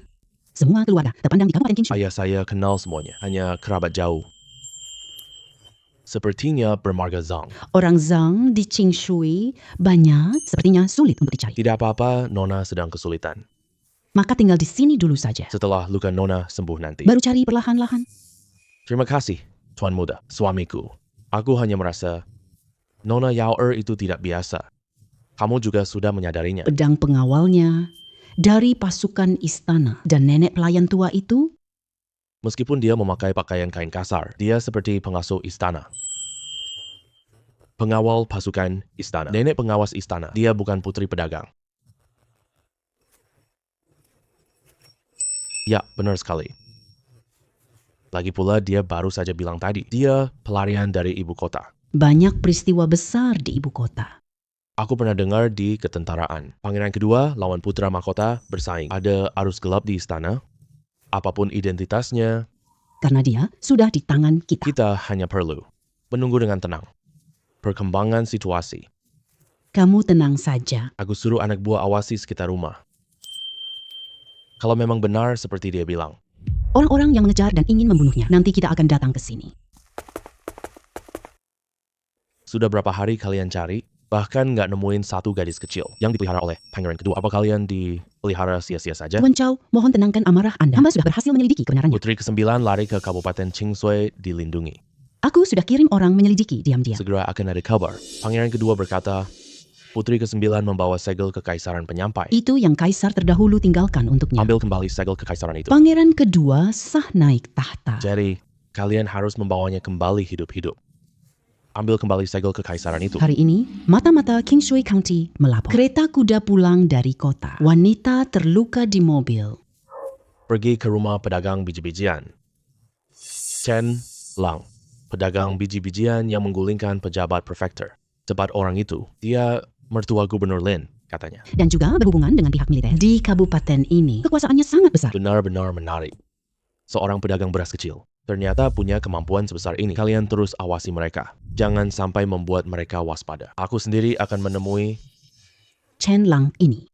Semua keluarga terpandang di Kabupaten Kinshu. Ayah saya kenal semuanya. Hanya kerabat jauh. Sepertinya bermarga Zhang. Orang Zhang di Qingshui banyak, sepertinya sulit untuk dicari. Tidak apa-apa, Nona sedang kesulitan. Maka tinggal di sini dulu saja. Setelah luka Nona sembuh nanti. Baru cari perlahan-lahan. Terima kasih, Tuan Muda, suamiku. Aku hanya merasa Nona Yaoer itu tidak biasa. Kamu juga sudah menyadarinya. Pedang pengawalnya dari pasukan istana dan nenek pelayan tua itu, Meskipun dia memakai pakaian kain kasar, dia seperti pengasuh istana. Pengawal pasukan istana. Nenek pengawas istana. Dia bukan putri pedagang. Ya, benar sekali. Lagi pula dia baru saja bilang tadi, dia pelarian dari ibu kota. banyak peristiwa besar di ibu kota. Aku pernah dengar di ketentaraan. Pangeran kedua lawan putra mahkota bersaing. Ada arus gelap di istana. Apapun identitasnya, Karena dia sudah di tangan kita. kita hanya perlu menunggu dengan tenang. Perkembangan situasi. Kamu tenang saja. Aku suruh anak buah awasi sekitar rumah. Kalau memang benar seperti dia bilang. Orang-orang yang mengejar dan ingin membunuhnya, nanti kita akan datang ke sini. Sudah berapa hari kalian cari? Bahkan nggak nemuin satu gadis kecil yang dipelihara oleh pangeran kedua. Apa kalian dipelihara sia-sia saja? Tuan Chow, mohon tenangkan amarah Anda. Hamba sudah berhasil menyelidiki kebenarannya. Putri ke-9 lari ke Kabupaten Qingshui dilindungi. Aku sudah kirim orang menyelidiki diam-diam. Segera akan ada kabar. Pangeran kedua berkata, Putri ke-9 membawa segel kekaisaran penyampai. Itu yang kaisar terdahulu tinggalkan untuknya. Ambil kembali segel kekaisaran itu. Pangeran kedua sah naik tahta. Jadi, kalian harus membawanya kembali hidup-hidup. ambil kembali segel kekaisaran itu. Hari ini, mata-mata King Shui County melapor. Kereta kuda pulang dari kota. Wanita terluka di mobil. Pergi ke rumah pedagang biji-bijian. Chen Lang, pedagang biji-bijian yang menggulingkan pejabat prefektur. Cepat orang itu, dia mertua Gubernur Lin, katanya. Dan juga berhubungan dengan pihak militer. Di kabupaten ini, kekuasaannya sangat besar. Benar-benar menarik. Seorang pedagang beras kecil ternyata punya kemampuan sebesar ini. Kalian terus awasi mereka. Jangan sampai membuat mereka waspada. Aku sendiri akan menemui Chen Lang ini.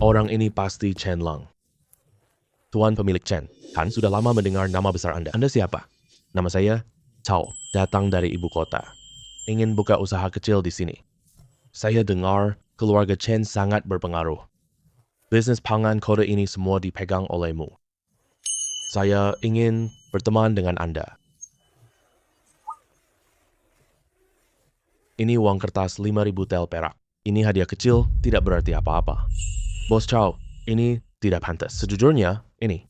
orang ini pasti Chen Lang. Tuan pemilik Chen, kan sudah lama mendengar nama besar Anda. Anda siapa? Nama saya Cao, datang dari ibu kota. Ingin buka usaha kecil di sini. Saya dengar keluarga Chen sangat berpengaruh. Bisnis pangan kota ini semua dipegang olehmu. Saya ingin berteman dengan Anda. Ini uang kertas 5.000 tel perak. Ini hadiah kecil, tidak berarti apa-apa. Bos Chow, ini tidak pantas. Sejujurnya, ini.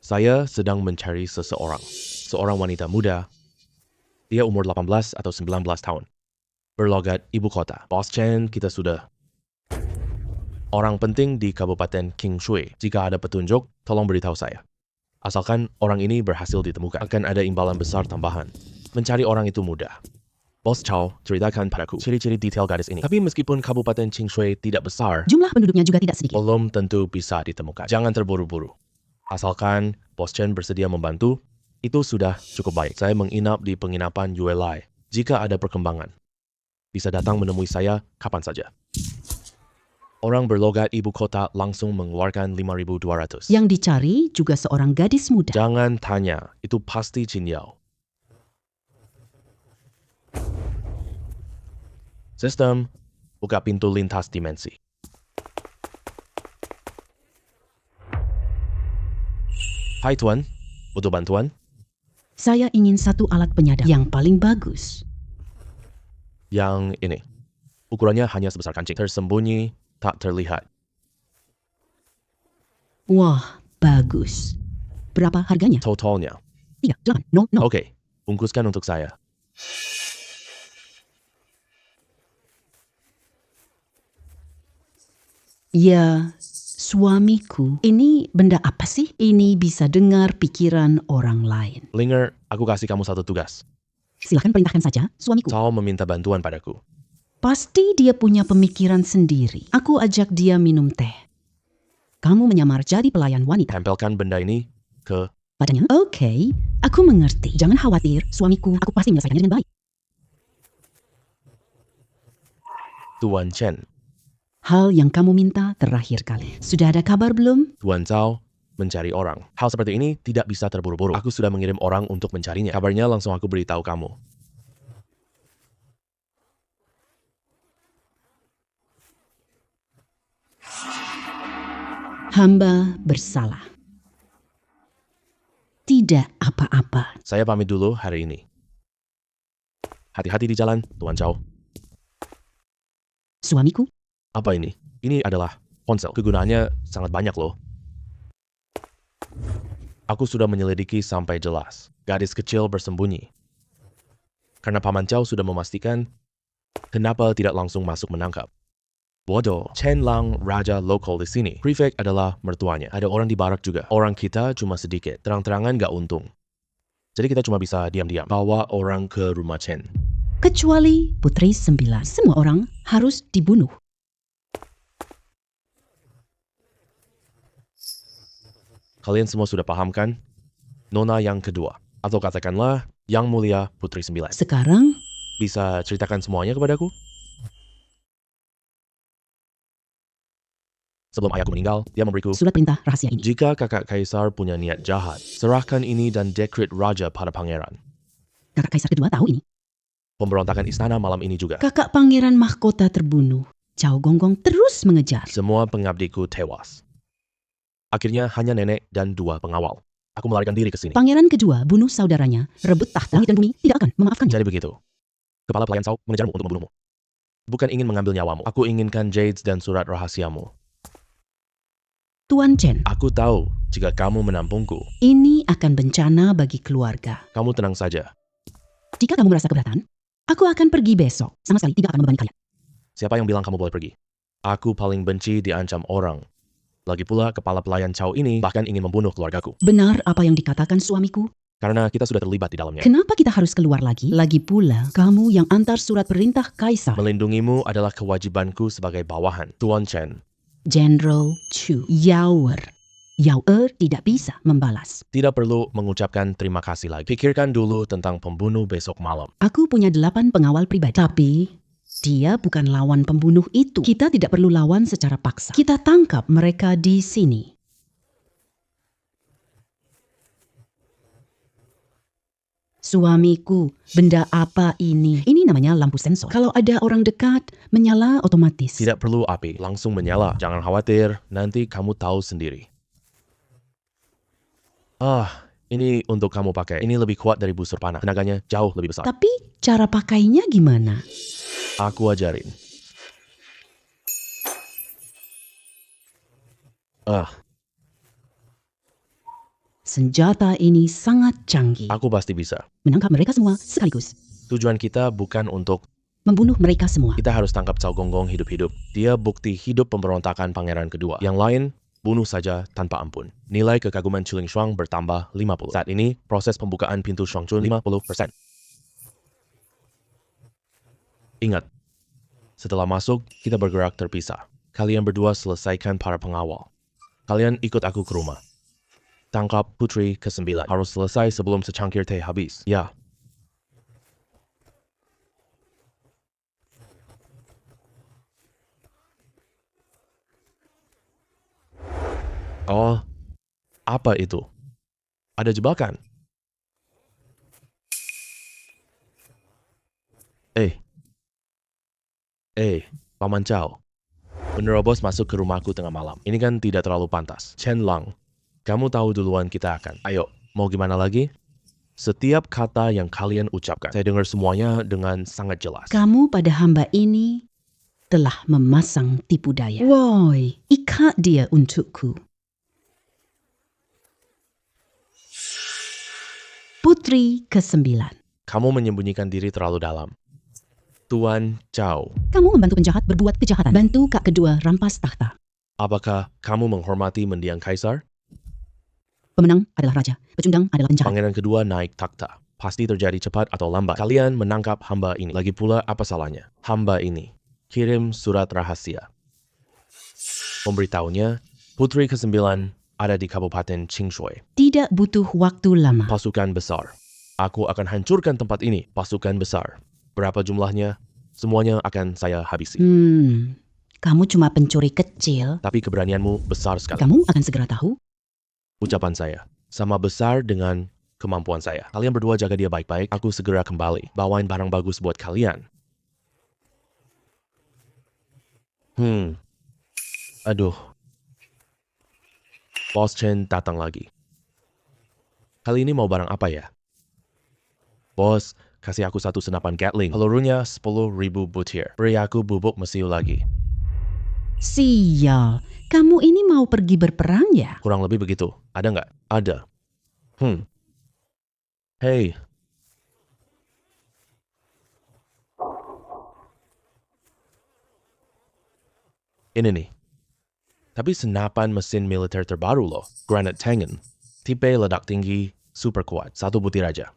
Saya sedang mencari seseorang. Seorang wanita muda. Dia umur 18 atau 19 tahun. Berlogat ibu kota. Bos Chen, kita sudah. Orang penting di Kabupaten King Shui. Jika ada petunjuk, tolong beritahu saya. Asalkan orang ini berhasil ditemukan, akan ada imbalan besar tambahan. Mencari orang itu mudah. Bos Chow, ceritakan padaku ciri-ciri detail gadis ini. Tapi meskipun Kabupaten King Shui tidak besar, Jumlah penduduknya juga tidak sedikit. belum tentu bisa ditemukan. Jangan terburu-buru. Asalkan Bos Chen bersedia membantu, itu sudah cukup baik. Saya menginap di penginapan Yue Lai. Jika ada perkembangan, bisa datang menemui saya kapan saja. Orang berlogat ibu kota langsung mengeluarkan 5.200. Yang dicari juga seorang gadis muda. Jangan tanya, itu pasti Jin Yao. Sistem, buka pintu lintas dimensi. Hai Tuan, butuh bantuan? Saya ingin satu alat penyadap yang paling bagus. Yang ini. Ukurannya hanya sebesar kancing. Tersembunyi, tak terlihat. Wah, bagus. Berapa harganya? Totalnya. 3, 8, 0, 0. Oke, bungkuskan untuk saya. Ya, suamiku. Ini benda apa sih? Ini bisa dengar pikiran orang lain. Linger, aku kasih kamu satu tugas. Silahkan perintahkan saja, suamiku. Kau meminta bantuan padaku. Pasti dia punya pemikiran sendiri. Aku ajak dia minum teh. Kamu menyamar jadi pelayan wanita. Tempelkan benda ini ke... Padanya? Oke, aku mengerti. Jangan khawatir, suamiku. Aku pasti menyelesaikannya dengan baik. Tuan Chen. Hal yang kamu minta terakhir kali. Sudah ada kabar belum? Tuan Zhao mencari orang. Hal seperti ini tidak bisa terburu-buru. Aku sudah mengirim orang untuk mencarinya. Kabarnya langsung aku beritahu kamu. Hamba bersalah. Tidak apa-apa. Saya pamit dulu hari ini. Hati-hati di jalan, Tuan Zhao. Suamiku, Apa ini? Ini adalah ponsel. Kegunaannya sangat banyak loh. Aku sudah menyelidiki sampai jelas. Gadis kecil bersembunyi. Karena Paman Chow sudah memastikan, kenapa tidak langsung masuk menangkap? Bodoh. Chen Lang, raja lokal di sini. Prefect adalah mertuanya. Ada orang di barak juga. Orang kita cuma sedikit. Terang-terangan gak untung. Jadi kita cuma bisa diam-diam. Bawa orang ke rumah Chen. kecuali Putri 9. Semua orang harus dibunuh. Kalian semua sudah paham kan? Nona yang kedua. Atau katakanlah, Yang Mulia Putri 9. Sekarang, Bisa ceritakan semuanya kepadaku? Sebelum ayahku meninggal, dia memberiku, surat perintah rahasia ini. jika kakak kaisar punya niat jahat, serahkan ini dan dekret raja pada pangeran. Kakak Kaisar kedua tahu ini. Pemberontakan istana malam ini juga. Kakak pangeran mahkota terbunuh. Cao Gonggong terus mengejar. Semua pengabdiku tewas. Akhirnya hanya nenek dan 2 pengawal. Aku melarikan diri ke sini. Pangeran kedua bunuh saudaranya, rebut tahta. Langit dan bumi tidak akan memaafkannya. Jadi begitu. Kepala pelayan Sao mengejarmu untuk membunuhmu. Bukan ingin mengambil nyawamu. Aku inginkan jades dan surat rahasiamu. Tuan Chen, Aku tahu jika kamu menampungku. ini akan bencana bagi keluarga. Kamu tenang saja. Jika kamu merasa keberatan, aku akan pergi besok. Sama sekali tidak akan membebani kalian. Siapa yang bilang kamu boleh pergi? Aku paling benci diancam orang. Lagi pula kepala pelayan Chow ini bahkan ingin membunuh keluargaku. Benar apa yang dikatakan suamiku? Karena kita sudah terlibat di dalamnya. Kenapa kita harus keluar lagi? Lagi pula, kamu yang antar surat perintah kaisar. Melindungimu adalah kewajibanku sebagai bawahan. Tuan Chen, Jenderal Chu Yao tidak bisa membalas. tidak perlu mengucapkan terima kasih lagi. Pikirkan dulu tentang pembunuh besok malam. Aku punya 8 pengawal pribadi. Tapi, dia bukan lawan pembunuh itu. Kita tidak perlu lawan secara paksa. Kita tangkap mereka di sini. Suamiku, benda apa ini? Ini namanya lampu sensor. Kalau ada orang dekat, menyala otomatis. Tidak perlu api, langsung menyala. Jangan khawatir, nanti kamu tahu sendiri. Ini untuk kamu pakai. Ini lebih kuat dari busur panah. Tenaganya jauh lebih besar. Tapi, cara pakainya gimana? Aku ajarin. Senjata ini sangat canggih. Aku pasti bisa. Menangkap mereka semua sekaligus. Tujuan kita bukan untuk Membunuh mereka semua. kita harus tangkap Cao Gonggong hidup-hidup. Dia bukti hidup pemberontakan pangeran kedua. Yang lain, bunuh saja tanpa ampun. Nilai kekaguman Chuling Shuang bertambah 50. Saat ini, proses pembukaan pintu Shuangchun 50%. Ingat, setelah masuk, kita bergerak terpisah. Kalian berdua selesaikan para pengawal. Kalian ikut aku ke rumah. Tangkap putri ke-9. Harus selesai sebelum secangkir teh habis. Ya. Oh, apa itu? Ada jebakan. Paman Chow. Menerobos masuk ke rumahku tengah malam. Ini kan tidak terlalu pantas. Chen Lang, kamu tahu duluan kita akan. Ayo, mau gimana lagi? Setiap kata yang kalian ucapkan, saya dengar semuanya dengan sangat jelas. Kamu pada hamba ini telah memasang tipu daya. Woi, ikat dia untukku. Putri ke-9. Kamu menyembunyikan diri terlalu dalam. Tuan Chow, Kamu membantu penjahat berbuat kejahatan. Bantu kak kedua rampas tahta. apakah kamu menghormati mendiang kaisar? Pemenang adalah raja, pecundang adalah penjahat. Pangeran kedua naik takhta. Pasti terjadi cepat atau lambat. Kalian menangkap hamba ini. Lagi pula apa salahnya? Hamba ini kirim surat rahasia. Pemberitahunya, putri ke-9 ada di Kabupaten Qingshui. Tidak butuh waktu lama. Pasukan besar. Aku akan hancurkan tempat ini. Pasukan besar. Berapa jumlahnya? Semuanya akan saya habisi. Kamu cuma pencuri kecil. Tapi keberanianmu besar sekali. Kamu akan segera tahu. Ucapan saya sama besar dengan kemampuan saya. Kalian berdua jaga dia baik-baik. Aku segera kembali. Bawain barang bagus buat kalian. Aduh. Bos Chen datang lagi. Kali ini mau barang apa ya? Bos, kasih aku 1 senapan Gatling. Pelurunya 10.000 butir. Beri aku bubuk mesiu lagi. Sial, kamu ini mau pergi berperang ya? Kurang lebih begitu. Ada nggak? Ada. Hey. Ini nih. Tapi senapan mesin militer terbaru loh. Granite Tangen. Tipe ledak tinggi, super kuat. 1 butir aja.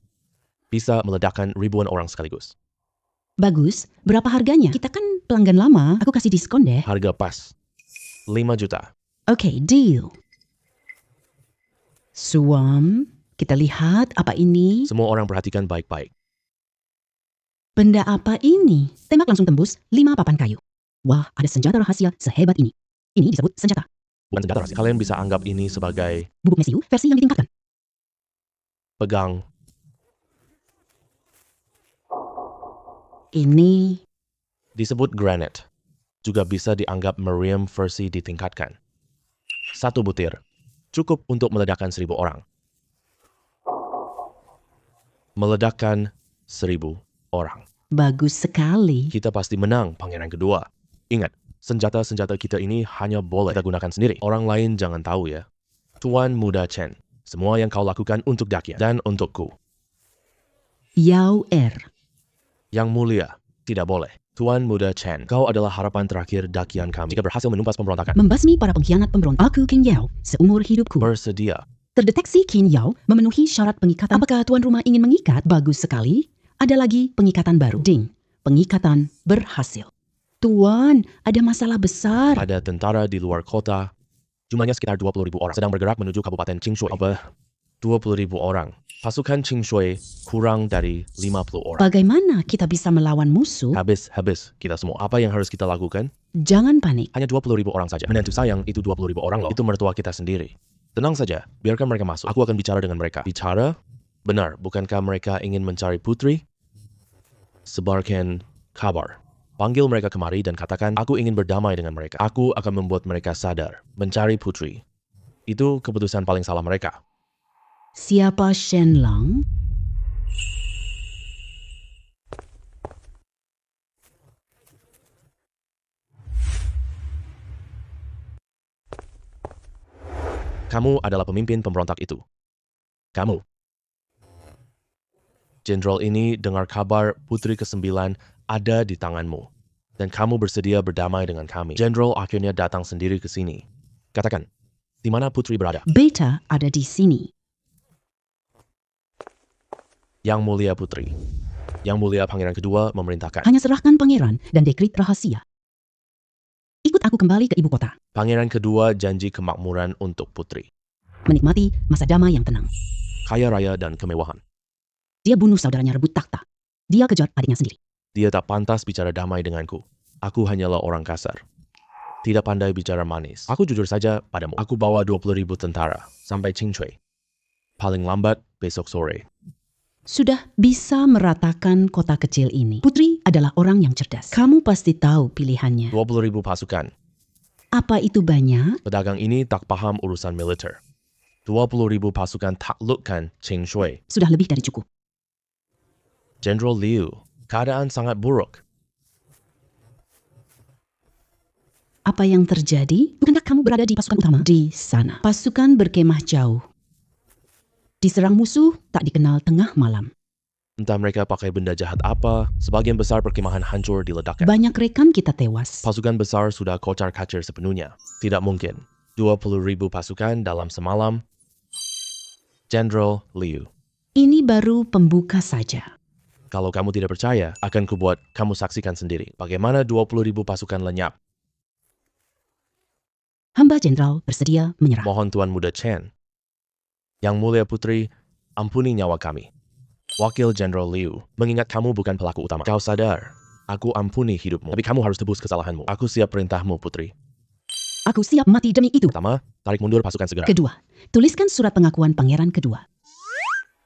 Bisa meledakkan ribuan orang sekaligus. Bagus, berapa harganya? Kita kan pelanggan lama, aku kasih diskon deh. Harga pas. 5 juta. Oke, deal. Suam, kita lihat apa ini. Semua orang perhatikan baik-baik. Benda apa ini? Tembak langsung tembus 5 papan kayu. Wah, ada senjata rahasia sehebat ini. Ini disebut senjata. Bukan senjata rahasia. Kalian bisa anggap ini sebagai Bubuk mesiu versi yang ditingkatkan. pegang. Ini Disebut granite. Juga bisa dianggap meriam versi ditingkatkan. 1 butir. Cukup untuk meledakkan 1.000 orang. Meledakkan 1.000 orang. bagus sekali. Kita pasti menang, pangeran kedua. Ingat, Senjata-senjata kita ini hanya boleh kita gunakan sendiri. Orang lain jangan tahu ya. Tuan Muda Chen, semua yang kau lakukan untuk Dakian dan untukku. Yao Er. Yang mulia, tidak boleh. Tuan Muda Chen, kau adalah harapan terakhir Dakian kami jika berhasil menumpas pemberontakan. Membasmi para pengkhianat pemberontak. Aku King Yao, seumur hidupku. Bersedia. Terdeteksi King Yao memenuhi syarat pengikatan. Apakah tuan rumah ingin mengikat? Bagus sekali. Ada lagi pengikatan baru. Ding. Pengikatan berhasil. Tuan, ada masalah besar. Ada tentara di luar kota. Jumlahnya sekitar 20.000 orang. Sedang bergerak menuju Kabupaten Qingshui. 20.000 orang. Pasukan Qingshui kurang dari 50 orang. Bagaimana kita bisa melawan musuh? Habis kita semua. Apa yang harus kita lakukan? Jangan panik. Hanya 20.000 orang saja. Menantu sayang, itu 20.000 orang loh. Itu mertua kita sendiri. Tenang saja, biarkan mereka masuk. Aku akan bicara dengan mereka. Bicara? Benar, bukankah mereka ingin mencari putri? Sebarkan kabar. Panggil mereka kemari dan katakan, aku ingin berdamai dengan mereka. Aku akan membuat mereka sadar. Mencari putri. Itu keputusan paling salah mereka. Siapa Shen Lang? Kamu adalah pemimpin pemberontak itu. Kamu. Jenderal ini dengar kabar putri ke-9 ada di tanganmu. Dan kamu bersedia berdamai dengan kami. Jenderal akhirnya datang sendiri ke sini. Katakan, di mana putri berada? Beta ada di sini. Yang mulia putri. Yang mulia pangeran kedua memerintahkan. Hanya serahkan pangeran dan dekrit rahasia. Ikut aku kembali ke ibu kota. Pangeran kedua janji kemakmuran untuk putri. Menikmati masa damai yang tenang. Kaya raya dan kemewahan. Dia bunuh saudaranya rebut takhta. Dia kejar adiknya sendiri. Dia tak pantas bicara damai denganku. Aku hanyalah orang kasar. Tidak pandai bicara manis. Aku jujur saja padamu. Aku bawa 20.000 tentara sampai Qingshui. Paling lambat besok sore. Sudah bisa meratakan kota kecil ini. Putri adalah orang yang cerdas. Kamu pasti tahu pilihannya. 20.000 pasukan. Apa itu banyak? Pedagang ini tak paham urusan militer. 20.000 pasukan taklukkan Qingshui. Sudah lebih dari cukup. Jenderal Liu, keadaan sangat buruk. Apa yang terjadi? Bukankah kamu berada di pasukan utama? Di sana. Pasukan berkemah jauh. Diserang musuh tak dikenal tengah malam. Entah mereka pakai benda jahat apa, sebagian besar perkemahan hancur diledakkan. Banyak rekan kita tewas. Pasukan besar sudah kocar-kacir sepenuhnya. Tidak mungkin. 20.000 pasukan dalam semalam. Jenderal Liu. Ini baru pembuka saja. Kalau kamu tidak percaya, akan kubuat kamu saksikan sendiri. Bagaimana 20.000 pasukan lenyap. Hamba jenderal bersedia menyerah. Mohon Tuan Muda Chen. Yang mulia putri, ampuni nyawa kami. Wakil Jenderal Liu, mengingat kamu bukan pelaku utama. Kau sadar, aku ampuni hidupmu. Tapi kamu harus tebus kesalahanmu. Aku siap perintahmu, putri. Aku siap mati demi itu. Pertama, tarik mundur pasukan segera. Kedua, tuliskan surat pengakuan pangeran kedua.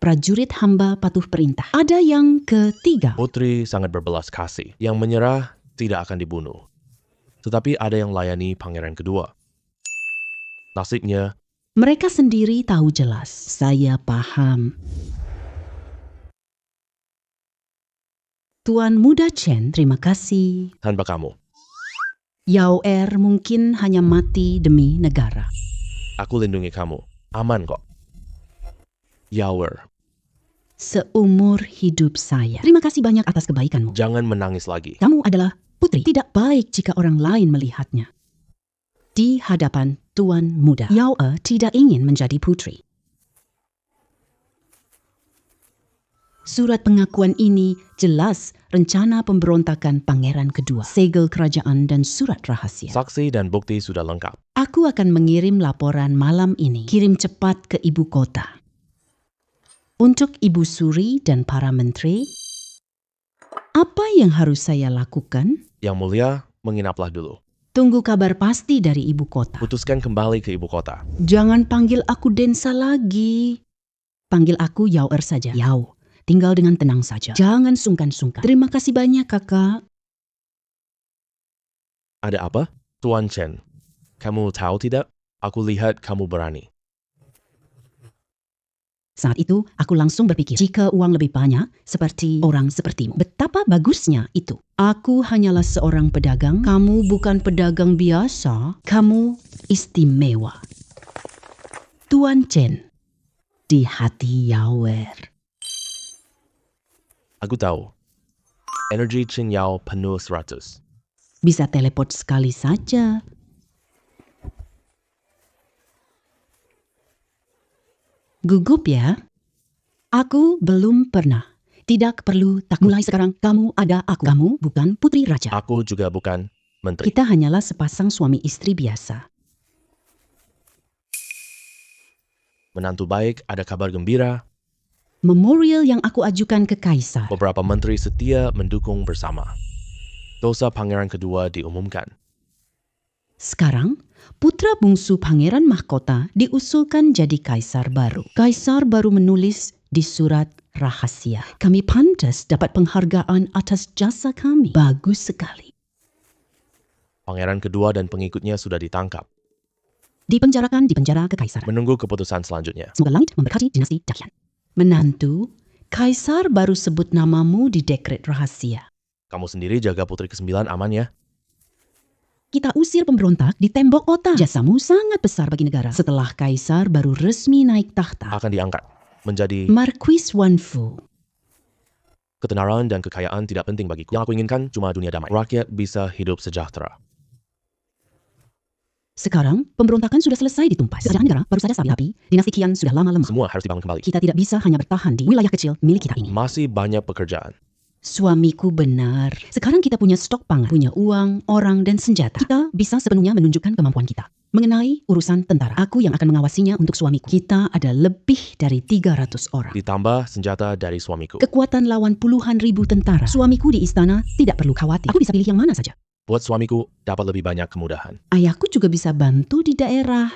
Prajurit hamba patuh perintah. Ada yang ketiga. Putri sangat berbelas kasih. Yang menyerah tidak akan dibunuh. Tetapi ada yang layani pangeran kedua. Nasibnya, Mereka sendiri tahu jelas. Saya paham. Tuan Muda Chen, terima kasih. tanpa kamu. Yao Er mungkin hanya mati demi negara. Aku lindungi kamu. Aman kok. Yawer, Seumur hidup saya. Terima kasih banyak atas kebaikanmu. jangan menangis lagi. Kamu adalah putri. Tidak baik jika orang lain melihatnya. Di hadapan Tuan Muda, Yao Er tidak ingin menjadi putri. Surat pengakuan ini jelas rencana pemberontakan pangeran kedua, segel kerajaan dan surat rahasia. Saksi dan bukti sudah lengkap. Aku akan mengirim laporan malam ini. Kirim cepat ke ibu kota. Untuk Ibu Suri dan para menteri, apa yang harus saya lakukan? Yang mulia, menginaplah dulu. Tunggu kabar pasti dari ibu kota. Putuskan kembali ke ibu kota. Jangan panggil aku Densa lagi. Panggil aku Yao Er saja. Yao, tinggal dengan tenang saja. Jangan sungkan-sungkan. Terima kasih banyak, kakak. Ada apa? Tuan Chen, kamu tahu tidak? Aku lihat kamu berani. Saat itu, aku langsung berpikir, jika uang lebih banyak, seperti orang sepertimu. Betapa bagusnya itu. Aku hanyalah seorang pedagang, kamu bukan pedagang biasa, kamu istimewa. Tuan Chen, di hati Yawer. Aku tahu. Energi Chin Yao penuh 100. Bisa teleport sekali saja. Gugup ya? Aku belum pernah. Tidak perlu takut. Mulai sekarang kamu ada aku. Kamu bukan putri raja. Aku juga bukan menteri. Kita hanyalah sepasang suami istri biasa. Menantu baik, ada kabar gembira. Memorial yang aku ajukan ke kaisar. Beberapa menteri setia mendukung bersama. Dosa pangeran kedua diumumkan. Sekarang, putra bungsu pangeran mahkota diusulkan jadi kaisar baru. Kaisar baru menulis di surat rahasia. Kami pantas dapat penghargaan atas jasa kami. Bagus sekali. Pangeran kedua dan pengikutnya sudah ditangkap. Dipenjarakan di penjara kekaisaran. Menunggu keputusan selanjutnya. Semoga langit memberkati dinasti Dakian. Menantu, kaisar baru sebut namamu di dekret rahasia. Kamu sendiri jaga putri ke-9 aman ya? Kita usir pemberontak di tembok kota. Jasamu sangat besar bagi negara. Setelah kaisar baru resmi naik tahta. Akan diangkat menjadi Marquis Wanfu. ketenaran dan kekayaan tidak penting bagiku. Yang aku inginkan cuma dunia damai. Rakyat bisa hidup sejahtera. Sekarang, pemberontakan sudah selesai ditumpas. Kerajaan negara baru saja stabil, tapi dinasti Qian sudah lama lemah. Semua harus dibangun kembali. Kita tidak bisa hanya bertahan di wilayah kecil milik kita ini. Masih banyak pekerjaan. Suamiku benar. Sekarang kita punya stok pangan, punya uang, orang, dan senjata. Kita bisa sepenuhnya menunjukkan kemampuan kita. Mengenai urusan tentara, aku yang akan mengawasinya untuk suamiku. Kita ada lebih dari 300 orang. Ditambah senjata dari suamiku. Kekuatan lawan puluhan ribu tentara. Suamiku di istana tidak perlu khawatir. Aku bisa pilih yang mana saja. Buat suamiku dapat lebih banyak kemudahan. Ayahku juga bisa bantu di daerah.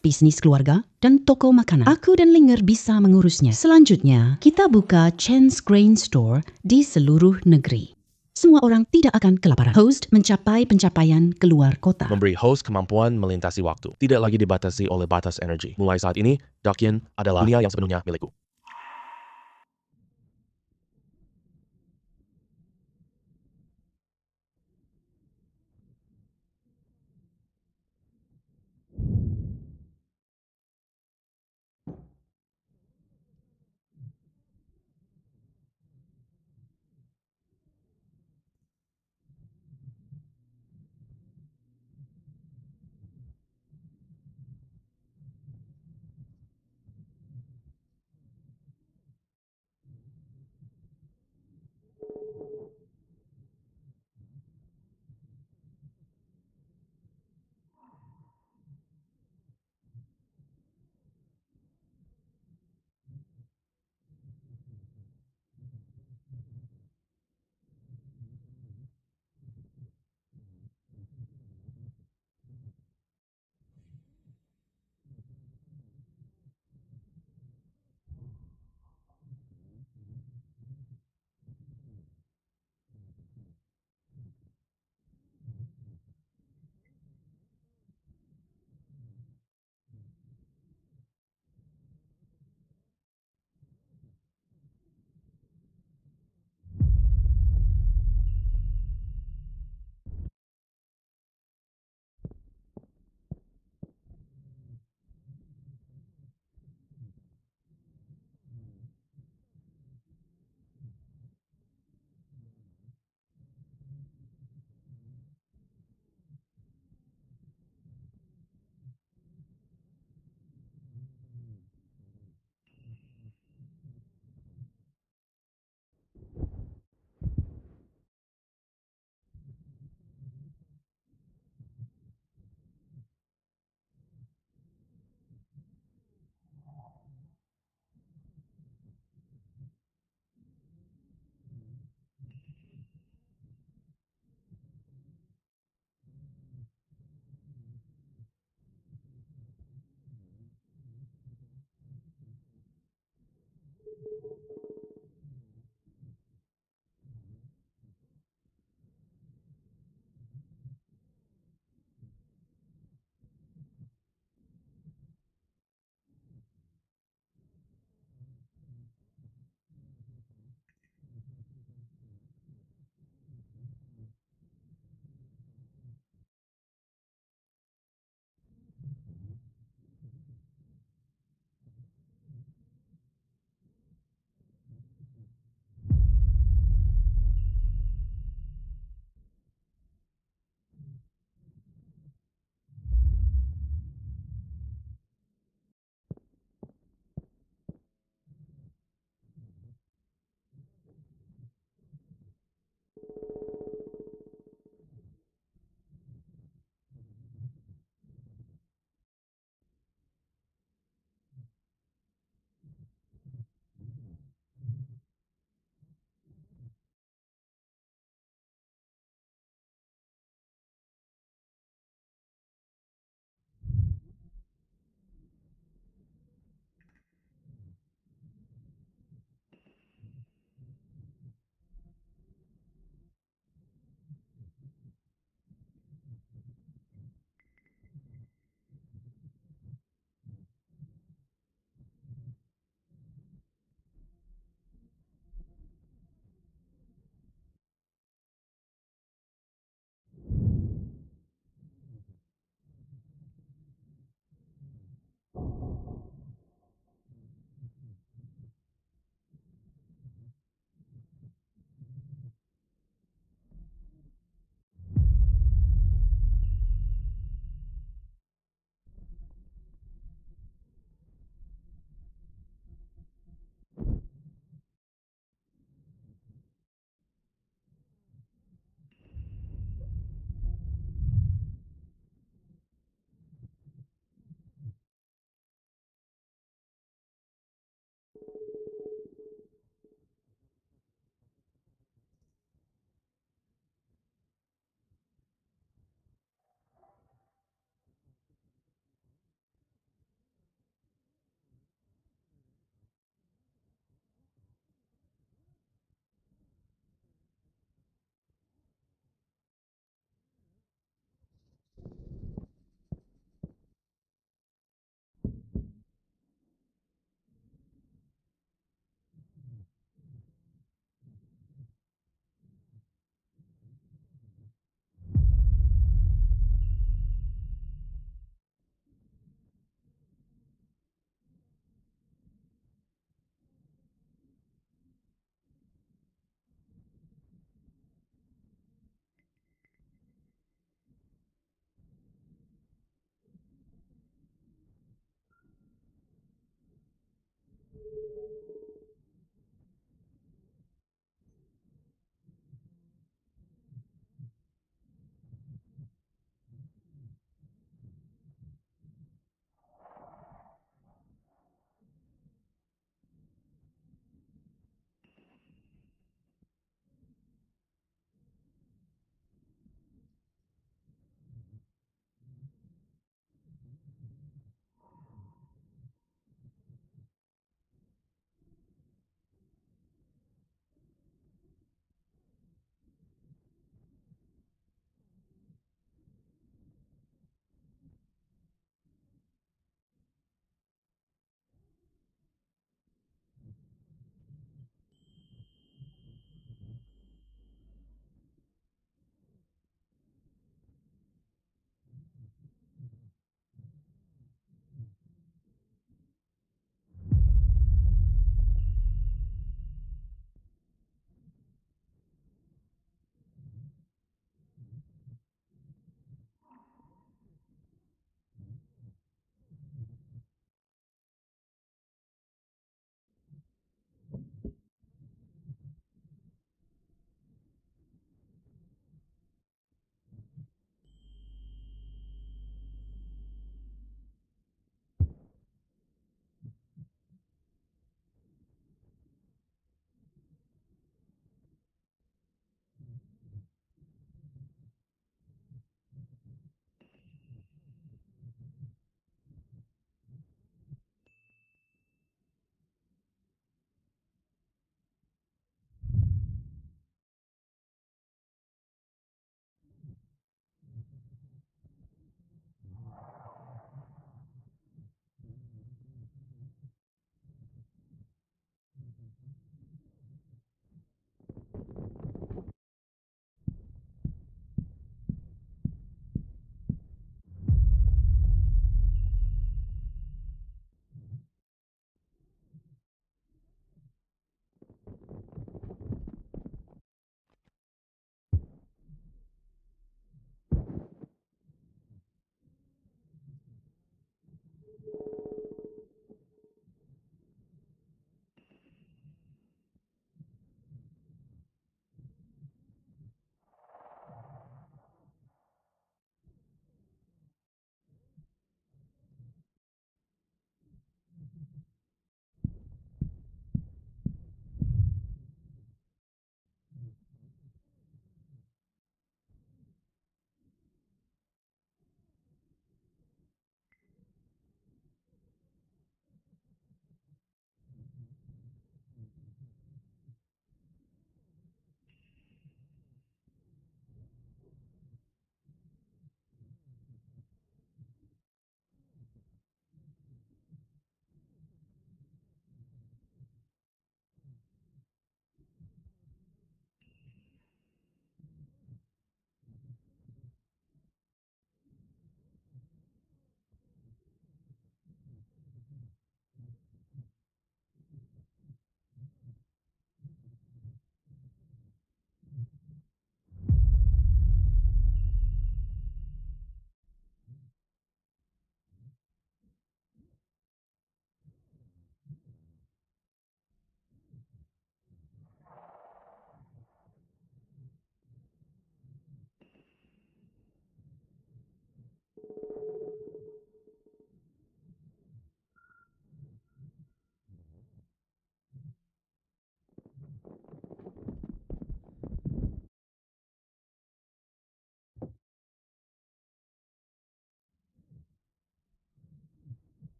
Bisnis keluarga dan toko makanan. Aku dan Linger bisa mengurusnya. Selanjutnya, kita buka Chen's Grain Store di seluruh negeri. Semua orang tidak akan kelaparan. Host mencapai pencapaian keluar kota. Memberi host kemampuan melintasi waktu. Tidak lagi dibatasi oleh batas energi. Mulai saat ini, Dakian adalah dunia yang sepenuhnya milikku.